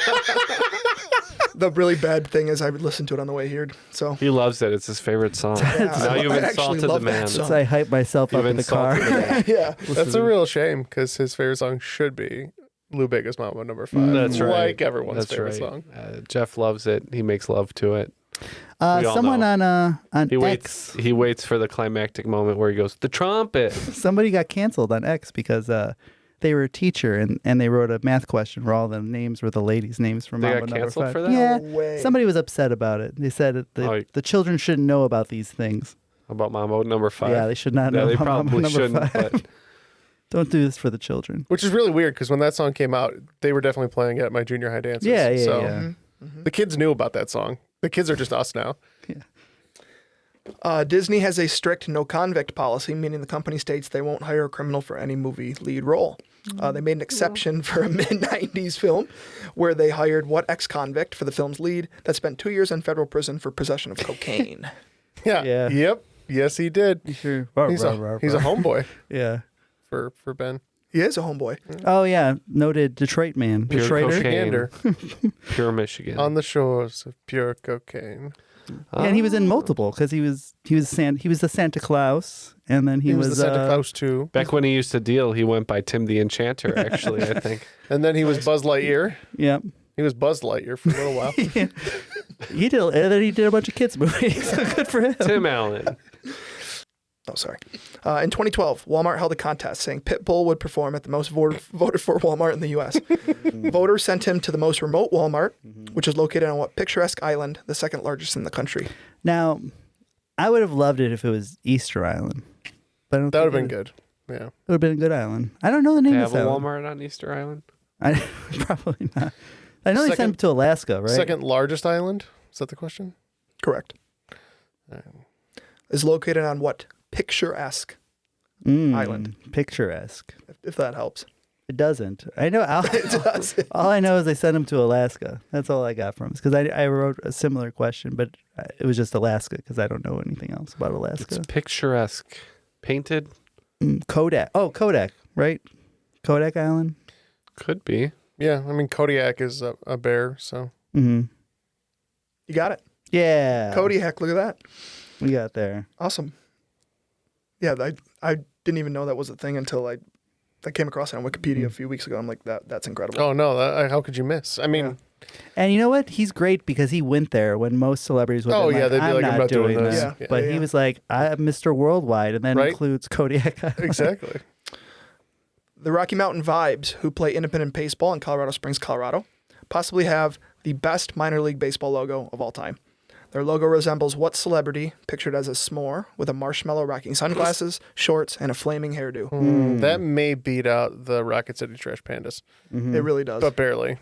The really bad thing is I would listen to it on the way here. So He loves it. It's his favorite song. now you've I actually insulted the love that man. song. So I hype myself You've up in the car. insulted the man. yeah. That's a real shame because his favorite song should be Lou Bega's Mama #5. That's right. Like everyone's That's favorite right. song. Jeff loves it. He makes love to it. We all Someone know. on He X. waits. He waits for the climactic moment where he goes, "The trumpet." Somebody got canceled on X because they were a teacher and they wrote a math question where all the names were the ladies' names from They Mambo got Number canceled 5. for that? Yeah, No way. somebody was upset about it. They said the children shouldn't know about these things. About Mambo #5. Yeah, they should not Yeah, know they about Mambo probably Number shouldn't. 5. But Don't do this for the children. Which is really weird because when that song came out, they were definitely playing it at my junior high dances. Yeah, yeah, so yeah. the kids knew about that song. The kids are just us now. Disney has a strict no convict policy, meaning the company states they won't hire a criminal for any movie lead role. They made an exception for a mid-90s film where they hired what ex-convict for the film's lead that spent 2 years in federal prison for possession of cocaine. Yeah. Yep. Yes, he did. Sure. He's a homeboy Yeah. for Ben. He is a homeboy. Oh, yeah. Noted Detroit man. Pure Detroiter. cocaine. Michigander. Pure Michigan. On the shores of pure cocaine. Yeah, and he was in multiple because he was the Santa Claus, and then he was the Santa Claus too. Back when he used to deal, he went by Tim the Enchanter, actually, I think. And then he was Buzz Lightyear. Yep. He was Buzz Lightyear for a little while. He did, and then he did a bunch of kids movies. So good for him. Tim Allen. Oh, sorry. In 2012, Walmart held a contest saying Pitbull would perform at the most voted for Walmart in the U.S. Voters sent him to the most remote Walmart, which is located on what picturesque island, the second largest in the country. Now, I would have loved it if it was Easter Island. But I don't That would have think been good. Yeah. It would have been a good island. I don't know the name They of have this a island. Walmart on Easter Island? Probably not. I know they sent him to Alaska, right? Second largest island? Is that the question? Correct. Is located on what picturesque island, Picturesque. if that helps. It doesn't. I know. All I know is they sent him to Alaska. That's all I got from it. Because I wrote a similar question, but it was just Alaska because I don't know anything else about Alaska. It's picturesque. Painted? Kodak. Oh, Kodak, right? Kodak Island? Could be. Yeah. I mean, Kodiak is a bear, so. Mm-hmm. You got it. Yeah. Kodiak, look at that. We got there. Awesome. Yeah, I didn't even know that was a thing until I came across it on Wikipedia a few weeks ago. I'm like, that's incredible. Oh, no. How could you miss? I mean. And you know what? He's great because he went there when most celebrities would Oh, be yeah, like, they'd be I'm like, I'm not doing this. Yeah. But Yeah. he was like, I'm Mr. Worldwide, and then Right? includes Kodiak Island. Exactly. The Rocky Mountain Vibes, who play independent baseball in Colorado Springs, Colorado, possibly have the best minor league baseball logo of all time. Their logo resembles what celebrity, pictured as a s'more with a marshmallow rocking sunglasses, shorts, and a flaming hairdo. That may beat out the Rocket City Trash Pandas, It really does. but barely.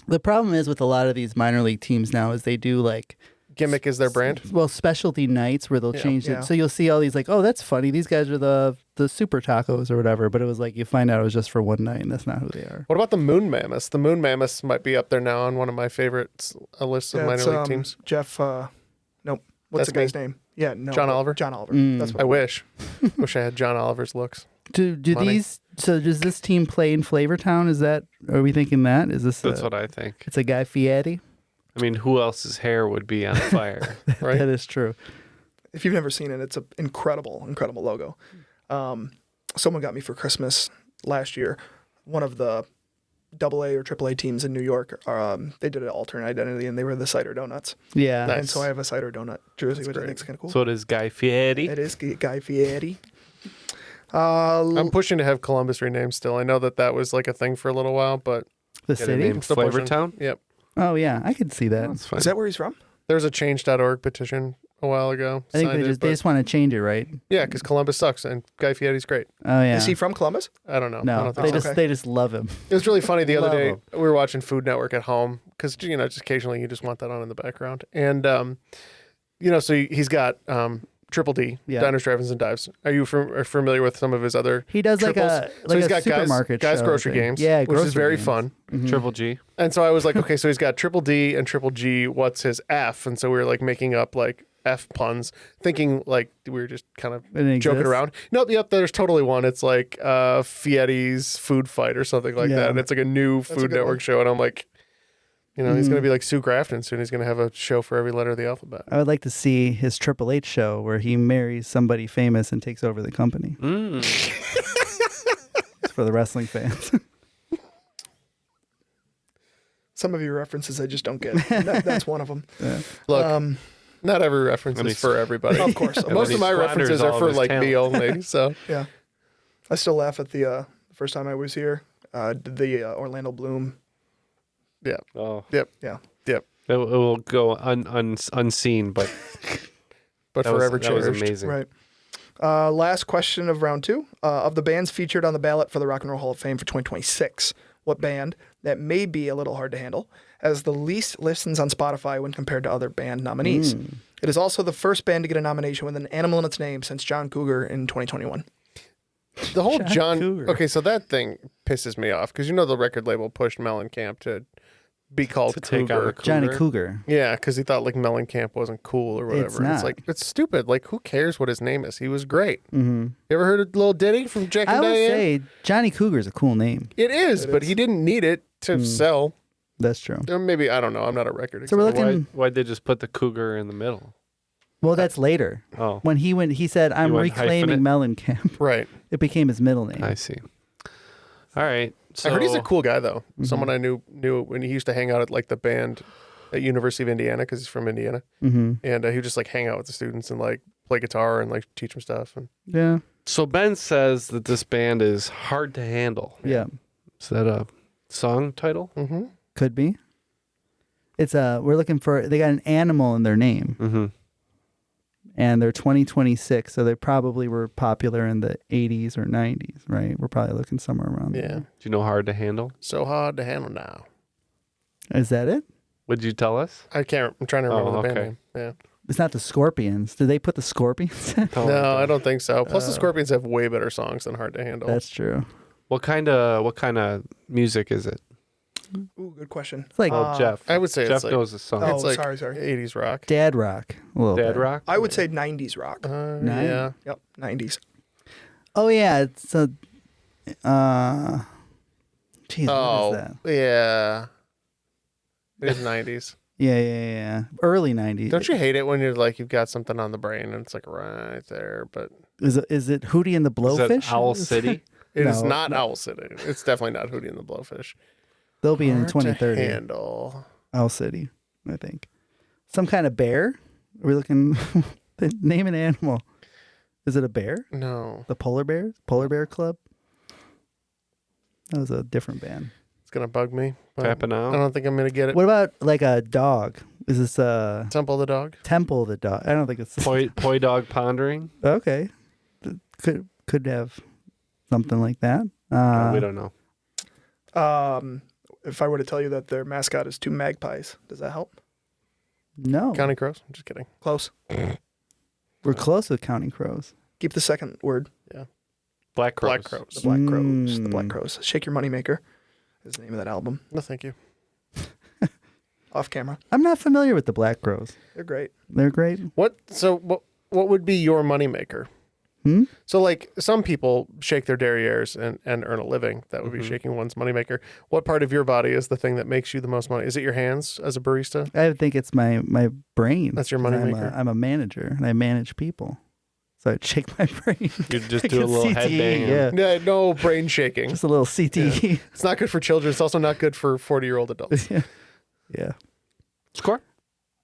The problem is with a lot of these minor league teams now is they do like Gimmick is their brand. well specialty nights where they'll change Yeah. it. So you'll see all these like, oh, that's funny. These guys are the super tacos or whatever. But it was like you find out it was just for one night, and that's not who they are. What about the Moon Mammoths? The Moon Mammoths might be up there now on one of my favorites lists of Yeah, minor it's, league teams. Jeff, nope. What's That's the guy's me. name? Yeah, no. John Oliver? John Oliver. That's what I wish. Wish I had John Oliver's looks. Do Funny. these? So does this team play in Flavortown? Is that? Are we thinking that? Is this? That's what I think. It's a Guy Fieri. I mean, who else's hair would be on fire? Right? That is true. If you've never seen it, it's an incredible, incredible logo. Someone got me for Christmas last year. One of the AA or AAA teams in New York, they did an alternate identity, and they were the Cider Donuts. Yeah. Nice. And so I have a Cider Donut jersey, which I think is kind of cool. So it is Guy Fieri. It is Guy Fieri. I'm pushing to have Columbus renamed still. I know that was like a thing for a little while, but The Get it city. named still pushing. Flavortown? Yep. Oh yeah, I could see that. That's fine. Is that where he's from? There was a change.org petition a while ago. I think Signed they it, just want to change it, right? yeah, because Columbus sucks and Guy Fieri's great. Oh yeah. Is he from Columbus? I don't know. I No, don't they think so. just they just love him. It was really funny the other Love day. him. We were watching Food Network at home because just occasionally you just want that on in the background, and so he's got Triple D, Yeah. Diners, Drive-ins, and Dives. Are you familiar with some of his other? He does like triples? a So he's a got supermarket guys show grocery thing. games, Yeah, which grocery is very games. fun. Triple G. And so I was like, okay, so he's got Triple D and Triple G. What's his F? And so we were like making up like F puns, thinking like we were just kind of It didn't joking exist? around. Nope, yep, there's totally one. It's like Fieri's Food Fight or something like Yeah. that. And it's like a new a Food good Network one. show. And I'm like, he's going to be like Sue Grafton soon. He's going to have a show for every letter of the alphabet. I would like to see his Triple H show where he marries somebody famous and takes over the company. It's for the wrestling fans. Some of your references I just don't get. That's one of them. Look, not every reference And is he's- for everybody. Of course. And Most then of he my squanders references all are of for his like me talent. only. So Yeah. I still laugh at the first time I was here. Did the Orlando Bloom. yeah, Oh, yep, Yeah. yep. it will go unseen, but But that was, forever that was cherished. amazing. Right. Last question of round 2. Of the bands featured on the ballot for the Rock and Roll Hall of Fame for 2026, what band, that may be a little hard to handle, has the least listens on Spotify when compared to other band nominees? It is also the first band to get a nomination with an animal in its name since John Cougar in 2021. The whole John Cougar. Okay, so that thing pisses me off because the record label pushed Mellencamp to be called To take on Cougar. the Johnny Cougar. Cougar. Yeah, because he thought like Mellencamp wasn't cool or whatever. It's And not. like it's stupid. Like who cares what his name is? He was great. Mm-hmm. You ever heard a little ditty from Jack I and would Diane? say Johnny Cougar is a cool name. It is, but he didn't need it to sell. That's true. Or maybe I don't know. I'm not a record. So we're examiner. looking. Why'd they just put the cougar in the middle? Well, that's later. Oh, When he said, "I'm went reclaiming hyphenate? Mellencamp." Right. It became his middle name. I see. All right. So I heard he's a cool guy though. Someone I knew when he used to hang out at like the band at University of Indiana because he's from Indiana, Mm-hmm. and he would just like hang out with the students and like play guitar and like teach them stuff. And Yeah. So Ben says that this band is hard to handle. Yeah. Is that a song title? Could be. It's we're looking for. They got an animal in their name, Mm-hmm. and they're 2026, so they probably were popular in the 80s or 90s, right? We're probably looking somewhere around yeah, there. Do you know hard to handle? so hard to handle now. Is that it? Would you tell us? I can't. I'm trying to remember Oh, the band okay. name. Yeah. It's not the Scorpions. Did they put the Scorpions? No, I don't think so. Plus, the Scorpions have way better songs than Hard to Handle. That's true. What kind of music is it? Ooh, good question. It's like Oh, Jeff. I would say Jeff it's like knows the song. Oh, it's like sorry. 80s rock. dad rock. A little Dad bit. rock. I would say 90s rock. Nice. Yeah. Yep, 90s. Oh yeah, it's a. Geez, what Oh, is that? yeah. It's 90s. Yeah. Early 90s. Don't you hate it when you're like you've got something on the brain and it's like right there, but Is it Hootie and the Is that Blowfish? Owl City? it is No, not Owl City. It's definitely not Hootie and the Blowfish. They'll be in Hard to 2030. handle. Owl City, I think. Some kind of bear? Are we looking? Name an animal. Is it a bear? No, The Polar Bears? Polar Bear Club? That was a different band. it's gonna bug me. But Tapping I out. don't think I'm gonna get it. What about like a dog? Is this Temple the Dog? Temple the Dog? I don't think it's Poi dog pondering. okay. Could have something like that. We don't know. If I were to tell you that their mascot is two magpies, does that help? No, Counting Crows? I'm just kidding. Close. we're close with Counting Crows. Keep the second word. Black Crows. Black Crows. The Black Crows. The Mm. Black Crows. Shake Your Moneymaker is the name of that album. No, thank you. Off camera. I'm not familiar with the Black Crows. They're great. They're great. What would be your moneymaker? Hmm? So like some people shake their derrieres and earn a living. That would be shaking one's moneymaker. What part of your body is the thing that makes you the most money? Is it your hands as a barista? I think it's my brain. That's your 'cause moneymaker. I'm a manager and I manage people, so I'd shake my brain. You just Like do a little head CTE, bang. Yeah, Yeah, no brain shaking. just a little CTE. It's not good for children. It's also not good for 40-year-old adults. Yeah, Score.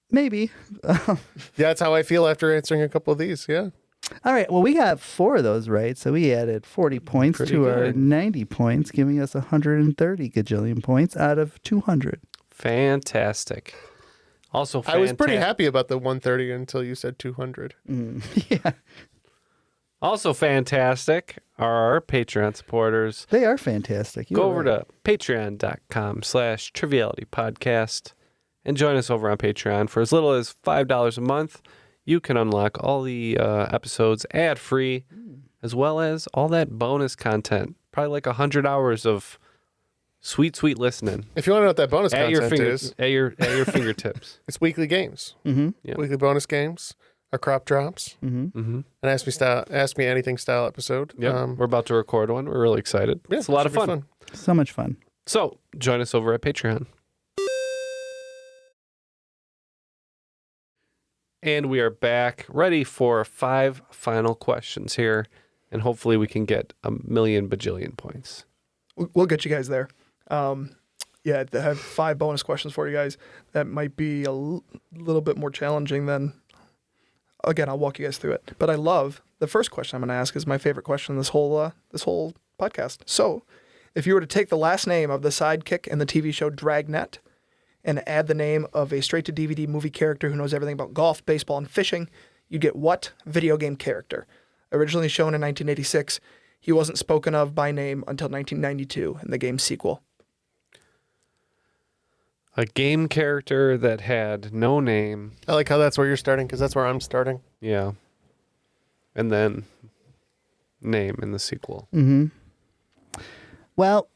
maybe. Yeah, that's how I feel after answering a couple of these. Yeah. All right. Well, we got 4 of those right, so we added 40 points Pretty to our good. 90 points, giving us 130 gajillion points out of 200. Fantastic. Also, I was pretty happy about the 130 until you said 200. Yeah, Also fantastic are our Patreon supporters. they are fantastic. Go over to patreon.com/Triviality Podcast and join us over on Patreon. For as little as $5 a month, you can unlock all the episodes ad-free, as well as all that bonus content. Probably like 100 hours of sweet, sweet listening If you want to know what that bonus at your content is, at your fingertips. it's weekly games. Mm-hmm. Yeah. Weekly bonus games, our crop drops, Mm-hmm. an Ask Me Anything style episode. Yep. We're about to record one. We're really excited. Yeah, It's a lot of should be fun. So much fun. So join us over at Patreon. And we are back, ready for 5 final questions here. And hopefully we can get a million bajillion points. We'll get you guys there. Yeah, I have 5 bonus questions for you guys. That might be a little bit more challenging than. Again, I'll walk you guys through it. But I love the first question I'm going to ask is my favorite question in this whole podcast. So, if you were to take the last name of the sidekick in the TV show Dragnet and add the name of a straight-to-DVD movie character who knows everything about golf, baseball, and fishing, you get what video game character? Originally shown in 1986, he wasn't spoken of by name until 1992 in the game's sequel. A game character that had no name. I like how that's where you're starting because that's where I'm starting. Yeah. And then name in the sequel. Well,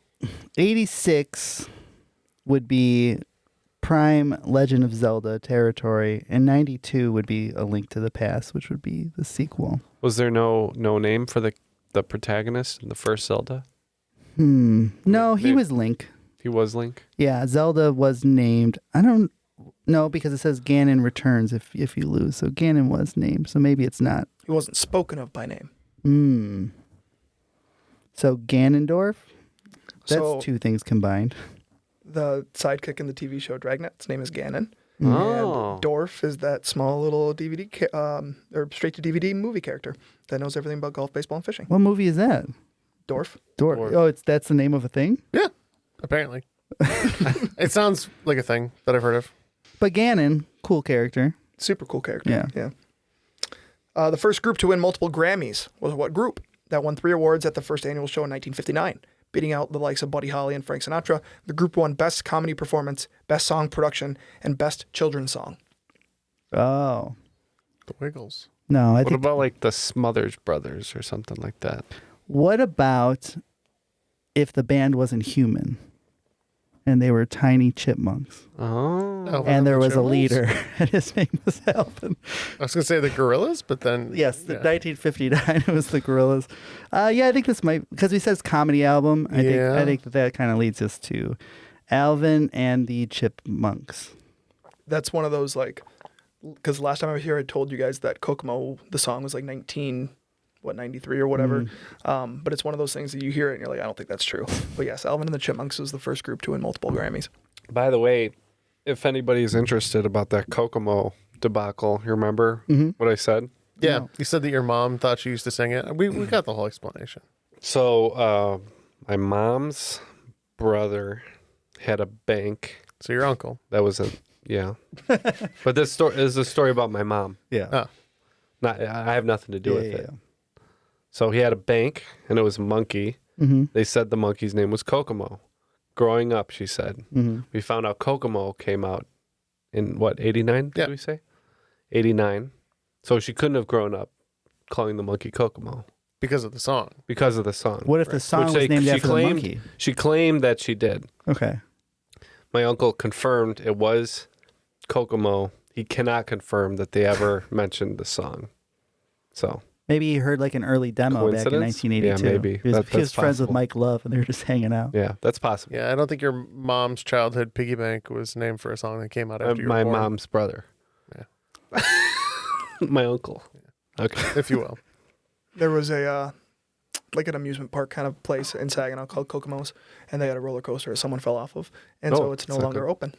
86 would be prime Legend of Zelda territory, and 92 would be A Link to the Past, which would be the sequel. Was there no name for the protagonist in the first Zelda? No, he Maybe. was Link. He was Link? Yeah, Zelda was named. I don't know because it says Ganon returns if you lose. So Ganon was named. So maybe it's not. He wasn't spoken of by name. So Ganondorf? That's So- two things combined. The sidekick in the TV show Dragnet, his name is Ganon. Oh. And Dorf is that small little DVD or straight to DVD movie character that knows everything about golf, baseball, and fishing. What movie is that? Dorf. Dorf. Oh, that's the name of a thing? Yeah, apparently. It sounds like a thing that I've heard of. But Ganon, cool character. Super cool character. Yeah. The first group to win multiple Grammys was what group? That won 3 awards at the first annual show in 1959. Beating out the likes of Buddy Holly and Frank Sinatra, the group won Best Comedy Performance, Best Song Production, and Best Children's Song. Oh. The Wiggles. No, I What think. about like the Smothers Brothers or something like that? What about if the band wasn't human and they were tiny chipmunks Oh. Alvin and there the was a Chipmunks? leader and his name was Alvin? I was going to say the Gorillas, but then... Yes, the yeah. 1959 it was the Gorillas. Yeah, I think this might because he says comedy album. I Yeah. think that kind of leads us to Alvin and the Chipmunks. That's one of those like, because last time I was here, I told you guys that Kokomo, the song was like 93 or whatever. But it's one of those things that you hear it and you're like, I don't think that's true. But yes, Alvin and the Chipmunks was the first group to win multiple Grammys. By the way, if anybody's interested about that Kokomo debacle, you remember what I said? Yeah, No. you said that your mom thought she used to sing it. We got the whole explanation. So my mom's brother had a bank. So your uncle. That was yeah. But this story is a story about my mom. Yeah. Oh. I have nothing to do with it. So he had a bank, and it was a monkey. They said the monkey's name was Kokomo. Growing up, she said, we found out Kokomo came out in, what, 89, Yeah. did we say? 89. So she couldn't have grown up calling the monkey Kokomo Because of the song. because of the song. What if the song Which was named she after claimed, the monkey? She claimed that she did. Okay. My uncle confirmed it was Kokomo. He cannot confirm that they ever mentioned the song. So... Maybe he heard like an early demo back in Coincidence? 1982. Yeah, maybe. He was, That- he was that's friends with possible. Mike Love, and they were just hanging out. Yeah, that's possible. Yeah, I don't think your mom's childhood piggy bank was named for a song that came out after you were My born, mom's brother. Yeah. My uncle. Okay. if you will. There was a like an amusement park kind of place in Saginaw called Kokomo's, and they had a roller coaster that someone fell off of, and so Oh, it's no that's not longer good. open.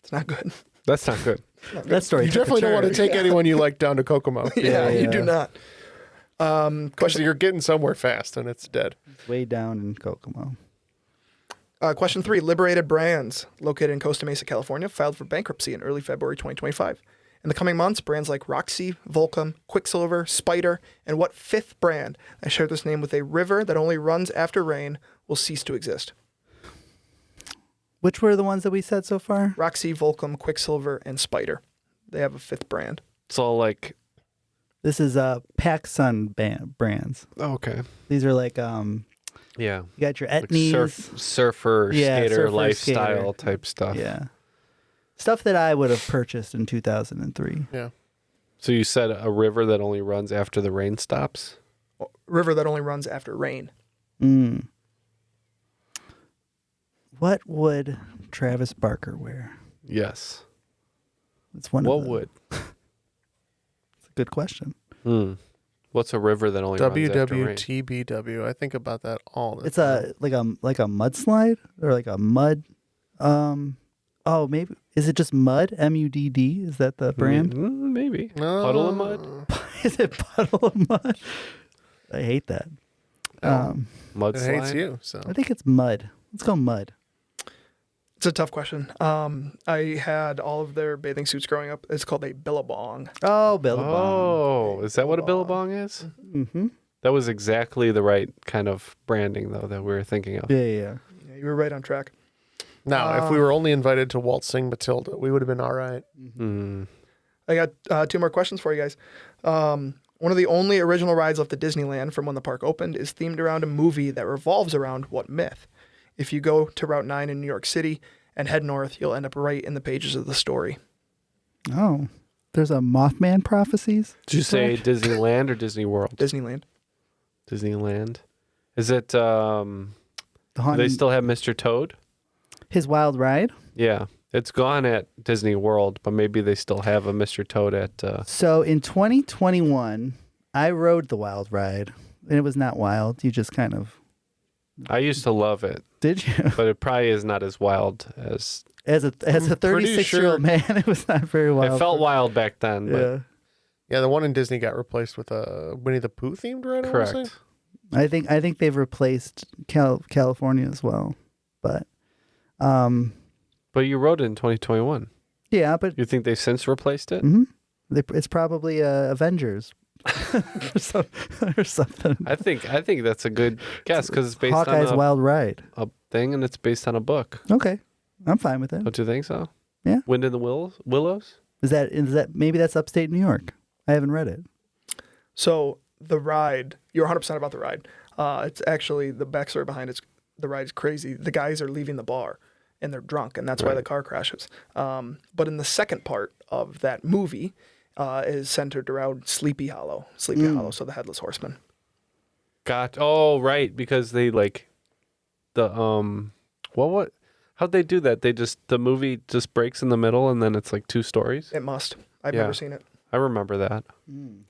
It's not good. That's not good. That story. You definitely don't want to take anyone you like down to Kokomo. Yeah, you do not. Question: You're getting somewhere fast, and it's dead. way down in Kokomo. Question 3. Liberated Brands, located in Costa Mesa, California, filed for bankruptcy in early February 2025. In the coming months, brands like Roxy, Volcom, Quicksilver, Spider, and what 5th brand that shared this name with a river that only runs after rain will cease to exist? Which were the ones that we said so far? Roxy, Volcom, Quicksilver, and Spider. They have a 5th brand. It's all like, This is PacSun brands. okay. These are like Yeah. you got your Like Etnies. surfer, Yeah, skater, surfer, lifestyle skater. type stuff. Yeah. Stuff that I would have purchased in 2003. Yeah. So you said a river that only runs after the rain stops? River that only runs after rain. What would Travis Barker wear? Yes. It's one What of the, would? It's a good question. What's a river that only runs after rain? WWTBW. I think about that all the It's time. like a mudslide or like a mud. Oh, maybe is it just mud? MUDD? Is that the brand? Maybe. Puddle of mud? Is it puddle of mud? I hate that. Mud It slide? hates you. So I think it's mud. Let's go mud. It's a tough question. I had all of their bathing suits growing up. It's called a billabong. Oh, Billabong. Oh, is that what a billabong is? Mm-hmm. That was exactly the right kind of branding, though, that we were thinking of. Yeah. Yeah, you were right on track. Now, if we were only invited to Walt Sing Matilda, we would have been all right. I got 2 more questions for you guys. One of the only original rides left at Disneyland from when the park opened is themed around a movie that revolves around what myth? If you go to Route 9 in New York City and head north, you'll end up right in the pages of the story. Oh, there's a Mothman prophecies? Did you say Disneyland or Disney World? Disneyland. Disneyland. Is it, do The they haunted, still have Mr. Toad? his wild ride? Yeah. It's gone at Disney World, but maybe they still have a Mr. Toad at... So in 2021, I rode the wild ride, and it was not wild. You just kind of... I used to love it, Did you? but it probably is not as wild as... As a pretty 36-year-old man, it was not very wild. It felt wild back then, but Yeah. Yeah, the one in Disney got replaced with a Winnie the Pooh themed ride. I wanna say. correct. I think they've replaced California as well. But But you rode it in 2021. yeah, but You think they've since replaced it? it's probably Avengers or something. I think that's a good guess because it's based Hawkeye's on Wild Ride. a thing and it's based on a book. Okay, I'm fine with it. Don't you think so? Yeah. Wind in the Willows? Is that maybe that's upstate New York? I haven't read it. So the ride, you're 100% about the ride. It's actually, the backstory behind it, the ride is crazy. The guys are leaving the bar and they're drunk, and that's why the car crashes. But in the second part of that movie is centered around Sleepy Hollow, so the Headless Horseman. Oh, right, because they like the what how'd they do that? The movie just breaks in the middle and then it's like 2 stories? It must. I've Yeah. never seen it. I remember that.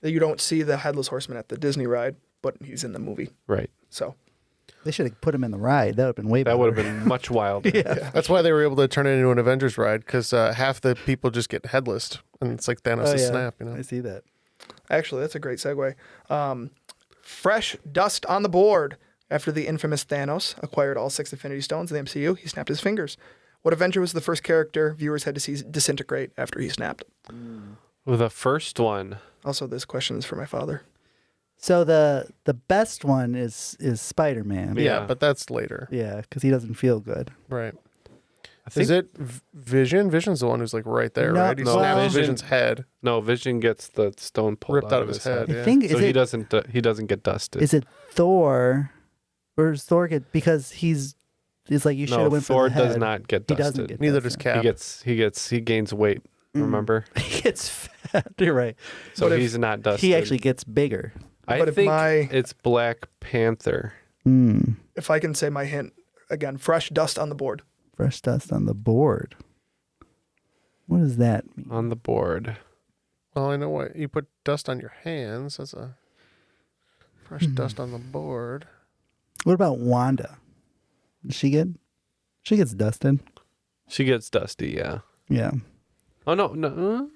You don't see the Headless Horseman at the Disney ride, but he's in the movie. Right. So They should have put him in the ride. That would have been way better. That would have been much wilder. That's why they were able to turn it into an Avengers ride, because half the people just get headless, and it's like Thanos' snap. You know, I see that. actually, that's a great segue. Fresh dust on the board. After the infamous Thanos acquired all 6 Infinity Stones in the MCU, he snapped his fingers. What Avenger was the first character viewers had to see disintegrate after he snapped? Well, the first one. Also, this question is for my father. So the best one is Spider-Man. yeah, but that's later, Yeah, because he doesn't feel good. right? I think Is it Vision? Vision's the one who's like right there, No, right? He no, snaps Vision- Vision's head, no, Vision gets the stone pulled ripped out of his head. I Yeah. think So he doesn't get dusted. is it Thor, or does Thor get, because he's like you should have No, went Thor for the head. does not get He dusted. doesn't get Neither does dusted. Cap. He gains weight. Remember? He gets fat. You're right. So But if he's not dusted. He actually gets bigger. I But if think my- it's Black Panther. If I can say my hint again, fresh dust on the board. Fresh dust on the board. What does that mean? On the board. Well, I know what you put dust on your hands. That's a fresh dust on the board. What about Wanda? Does she get? She gets dusted. She gets dusty, yeah. Yeah. Oh, no. I'm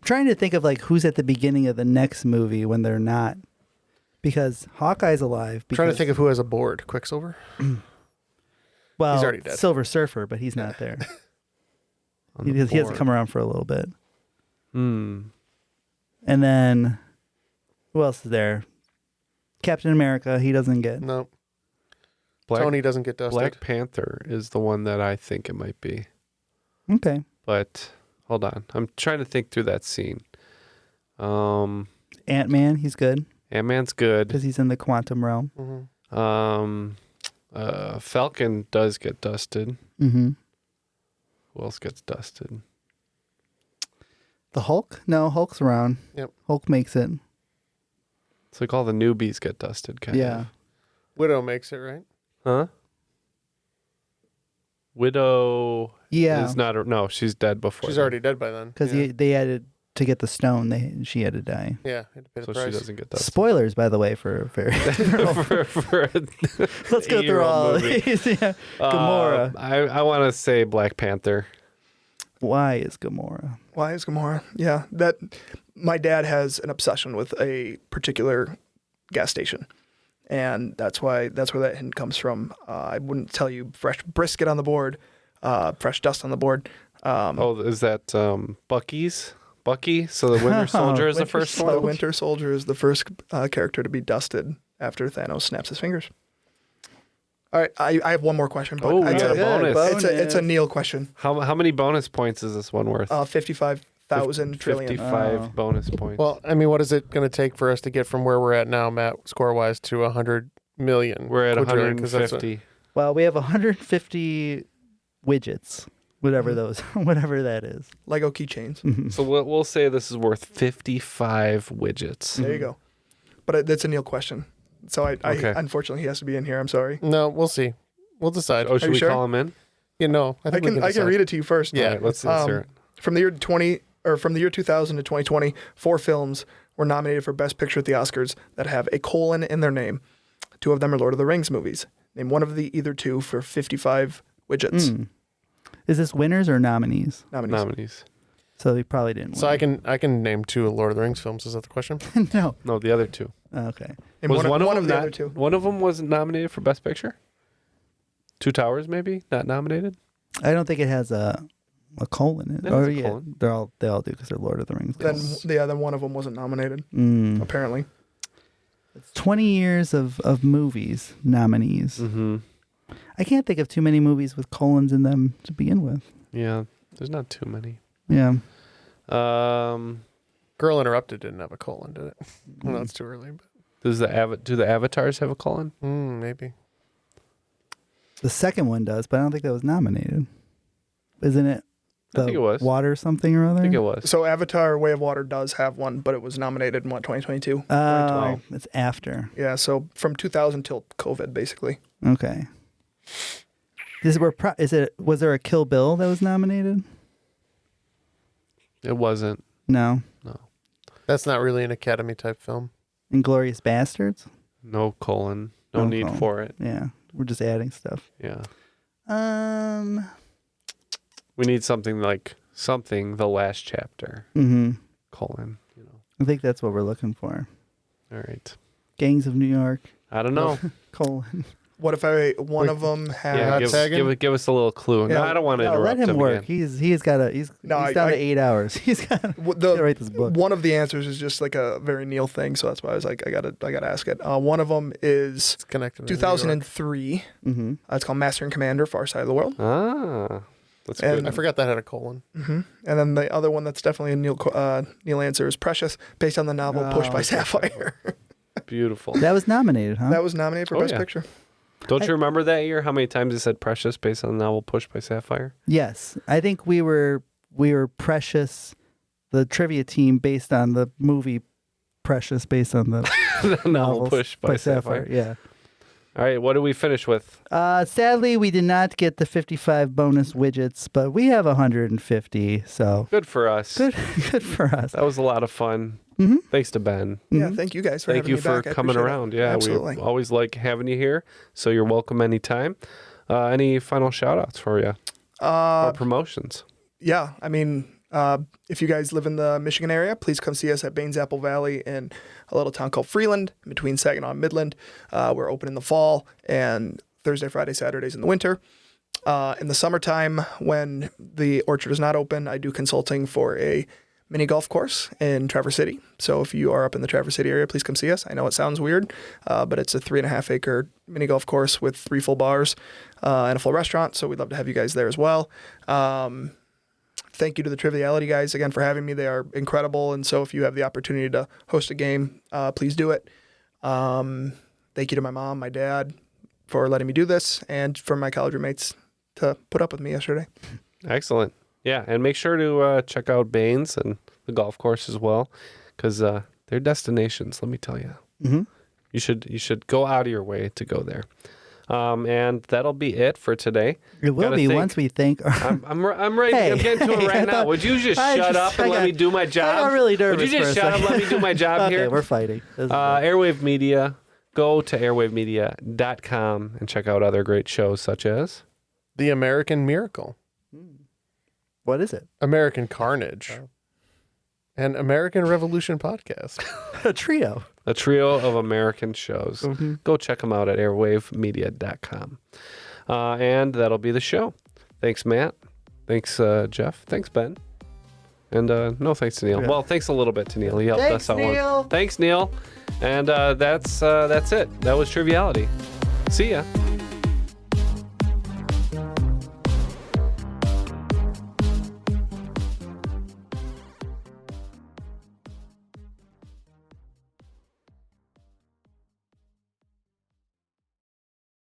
trying to think of like who's at the beginning of the next movie when they're not, because Hawkeye's alive. Trying to because- think of who has a board. Quicksilver. well, he's already dead. Silver Surfer, but he's not there. On he the hasn't board. come around for a little bit. Hmm. And then who else is there? Captain America. He doesn't get. No, Black, Tony doesn't get dusted. Black Panther is the one that I think it might be. Okay. But hold on. I'm trying to think through that scene. Ant-Man. He's good Ant-Man's good. because he's in the quantum realm. Falcon does get dusted. Mm-hmm. Who else gets dusted? The Hulk? No, Hulk's around. Yep. Hulk makes it. It's like all the newbies get dusted, kind Yeah. of. Widow makes it, right? Huh? Widow Yeah. is not. No, she's dead before. She's then. already dead by then. Because yeah. they had to get the stone. She had to die. Yeah, had to pay the So price. she doesn't get dusted. Spoilers, by the way, for for Let's go through all of these. Yeah. Gamora. I want to say Black Panther. Why is Gamora? Why is Gamora? Yeah, that my dad has an obsession with a particular gas station, and that's where that hint comes from. I wouldn't tell you fresh brisket on the board, fresh dust on the board. Is that Bucky's? Bucky? So the Winter Soldier is the Winter first The one? Winter Soldier is the first character to be dusted after Thanos snaps his fingers. All right, I have one more question. But Oh, we it's got a bonus. It's a Neil question. How many bonus points is this one worth? 55,000 trillion. 55 bonus points. Well, I mean, what is it going to take for us to get from where we're at now, Matt, score-wise, to 100 million? We're at quadrillion, 'cause that's 150. Well, we have 150 widgets, whatever whatever that is. Lego keychains. So we'll say this is worth 55 widgets. There you go. But that's a Neil question. So I unfortunately he has to be in here. I'm sorry. No, we'll see. We'll decide. Oh, should you we sure? call him in? You know, I think we can I can decide. read it to you first. Yeah. All right, let's insert. From the year 2000 to 2020, 4 films were nominated for Best Picture at the Oscars that have a colon in their name. 2 of them are Lord of the Rings movies. Name one of the either 2 for 55 widgets. Is this winners or nominees? Nominees. So they probably didn't. So win. I can name 2 Lord of the Rings films. Is that the question? No. No, the other 2. Okay. And Was one of of them the not, other 2. One of them wasn't nominated for Best Picture? Two Towers, maybe? Not nominated? I don't think it has a colon in it. It has a colon. They all do because they're Lord of the Rings. Then one of them wasn't nominated. Apparently. It's 20 years of movies nominees. Mm-hmm. I can't think of too many movies with colons in them to begin with. Yeah, there's not too many. Yeah. Girl Interrupted didn't have a colon, did it? Well, that's too early. But Do the avatars have a colon? maybe. The second one does, but I don't think that was nominated. Isn't it? I think it was. Water something or other? I think it was. So Avatar Way of Water does have one, but it was nominated in 2022? Oh, it's after. Yeah, so from 2000 till COVID, basically. Okay. Was there a Kill Bill that was nominated? It wasn't. No. That's not really an Academy type film. Inglourious Bastards? No colon. No need colon. for it. Yeah. We're just adding stuff. Yeah. We need something like the last chapter. Mm-hmm. Colon. I think that's what we're looking for. All right. Gangs of New York. I don't know. Colon. What if one of them had... Yeah, give us a little clue. Yeah. No, I don't want to interrupt let him work. again. He's down to 8 hours. He's got to write this book. One of the answers is just like a very Neil thing, so that's why I was like, I gotta ask it. One of them is It's connected to 2003. Mm-hmm. It's called Master and Commander: Far Side of the World. Ah, that's And- good. I forgot that had a colon. And then the other one that's definitely a Neil answer is Precious, based on the novel Pushed by Sapphire. Beautiful. That was nominated, huh? That was nominated for Best Picture. Don't you remember that year? How many times it said Precious based on the novel Pushed by Sapphire? Yes. I think we were Precious, the trivia team, based on the movie Precious, based on the The novel novels Pushed by Sapphire. Yeah. All right, what do we finish with? Sadly, we did not get the 55 bonus widgets, but we have 150, so Good for us. good for us. That was a lot of fun. Mm-hmm. Thanks to Ben. Yeah, thank you guys for Thank having you me for back. I coming appreciate it. around. Yeah, Absolutely. we always like having you here, so you're welcome anytime. Any final shout-outs for you? Or promotions? Yeah, I mean, if you guys live in the Michigan area, please come see us at Baines Apple Valley in a little town called Freeland, in between Saginaw and Midland. We're open in the fall and Thursday, Friday, Saturdays in the winter. In the summertime, when the orchard is not open, I do consulting for a mini golf course in Traverse City. So if you are up in the Traverse City area, please come see us. I know it sounds weird, but it's a 3.5 acre mini golf course with 3 full bars and a full restaurant. So we'd love to have you guys there as well. Thank you to the Triviality guys again for having me. They are incredible. And so if you have the opportunity to host a game, please do it. Thank you to my mom, my dad for letting me do this, and for my college roommates to put up with me yesterday. Excellent. Yeah, and make sure to check out Baines and the golf course as well, because they're destinations, let me tell you. Mm-hmm. You should go out of your way to go there. And that'll be it for today. It will be once we think. I'm ready. Hey, I'm getting to it right now. Would you just shut up and let me do my job? I got really nervous. Would you just shut up and let me do my job okay, here? we're fighting. Airwave Media. Go to airwavemedia.com and check out other great shows such as The American Miracle, What is it? American Carnage, and American Revolution Podcast. A trio. a trio of American shows. Go check them out at airwavemedia.com. And that'll be the show. Thanks, Matt. Thanks, Jeff. Thanks, Ben. And no thanks to Neil. Yeah. Well, thanks a little bit to Neil. He helped Thanks, us out. Neil. Thanks, Neil. And that's it. That was Triviality. See ya.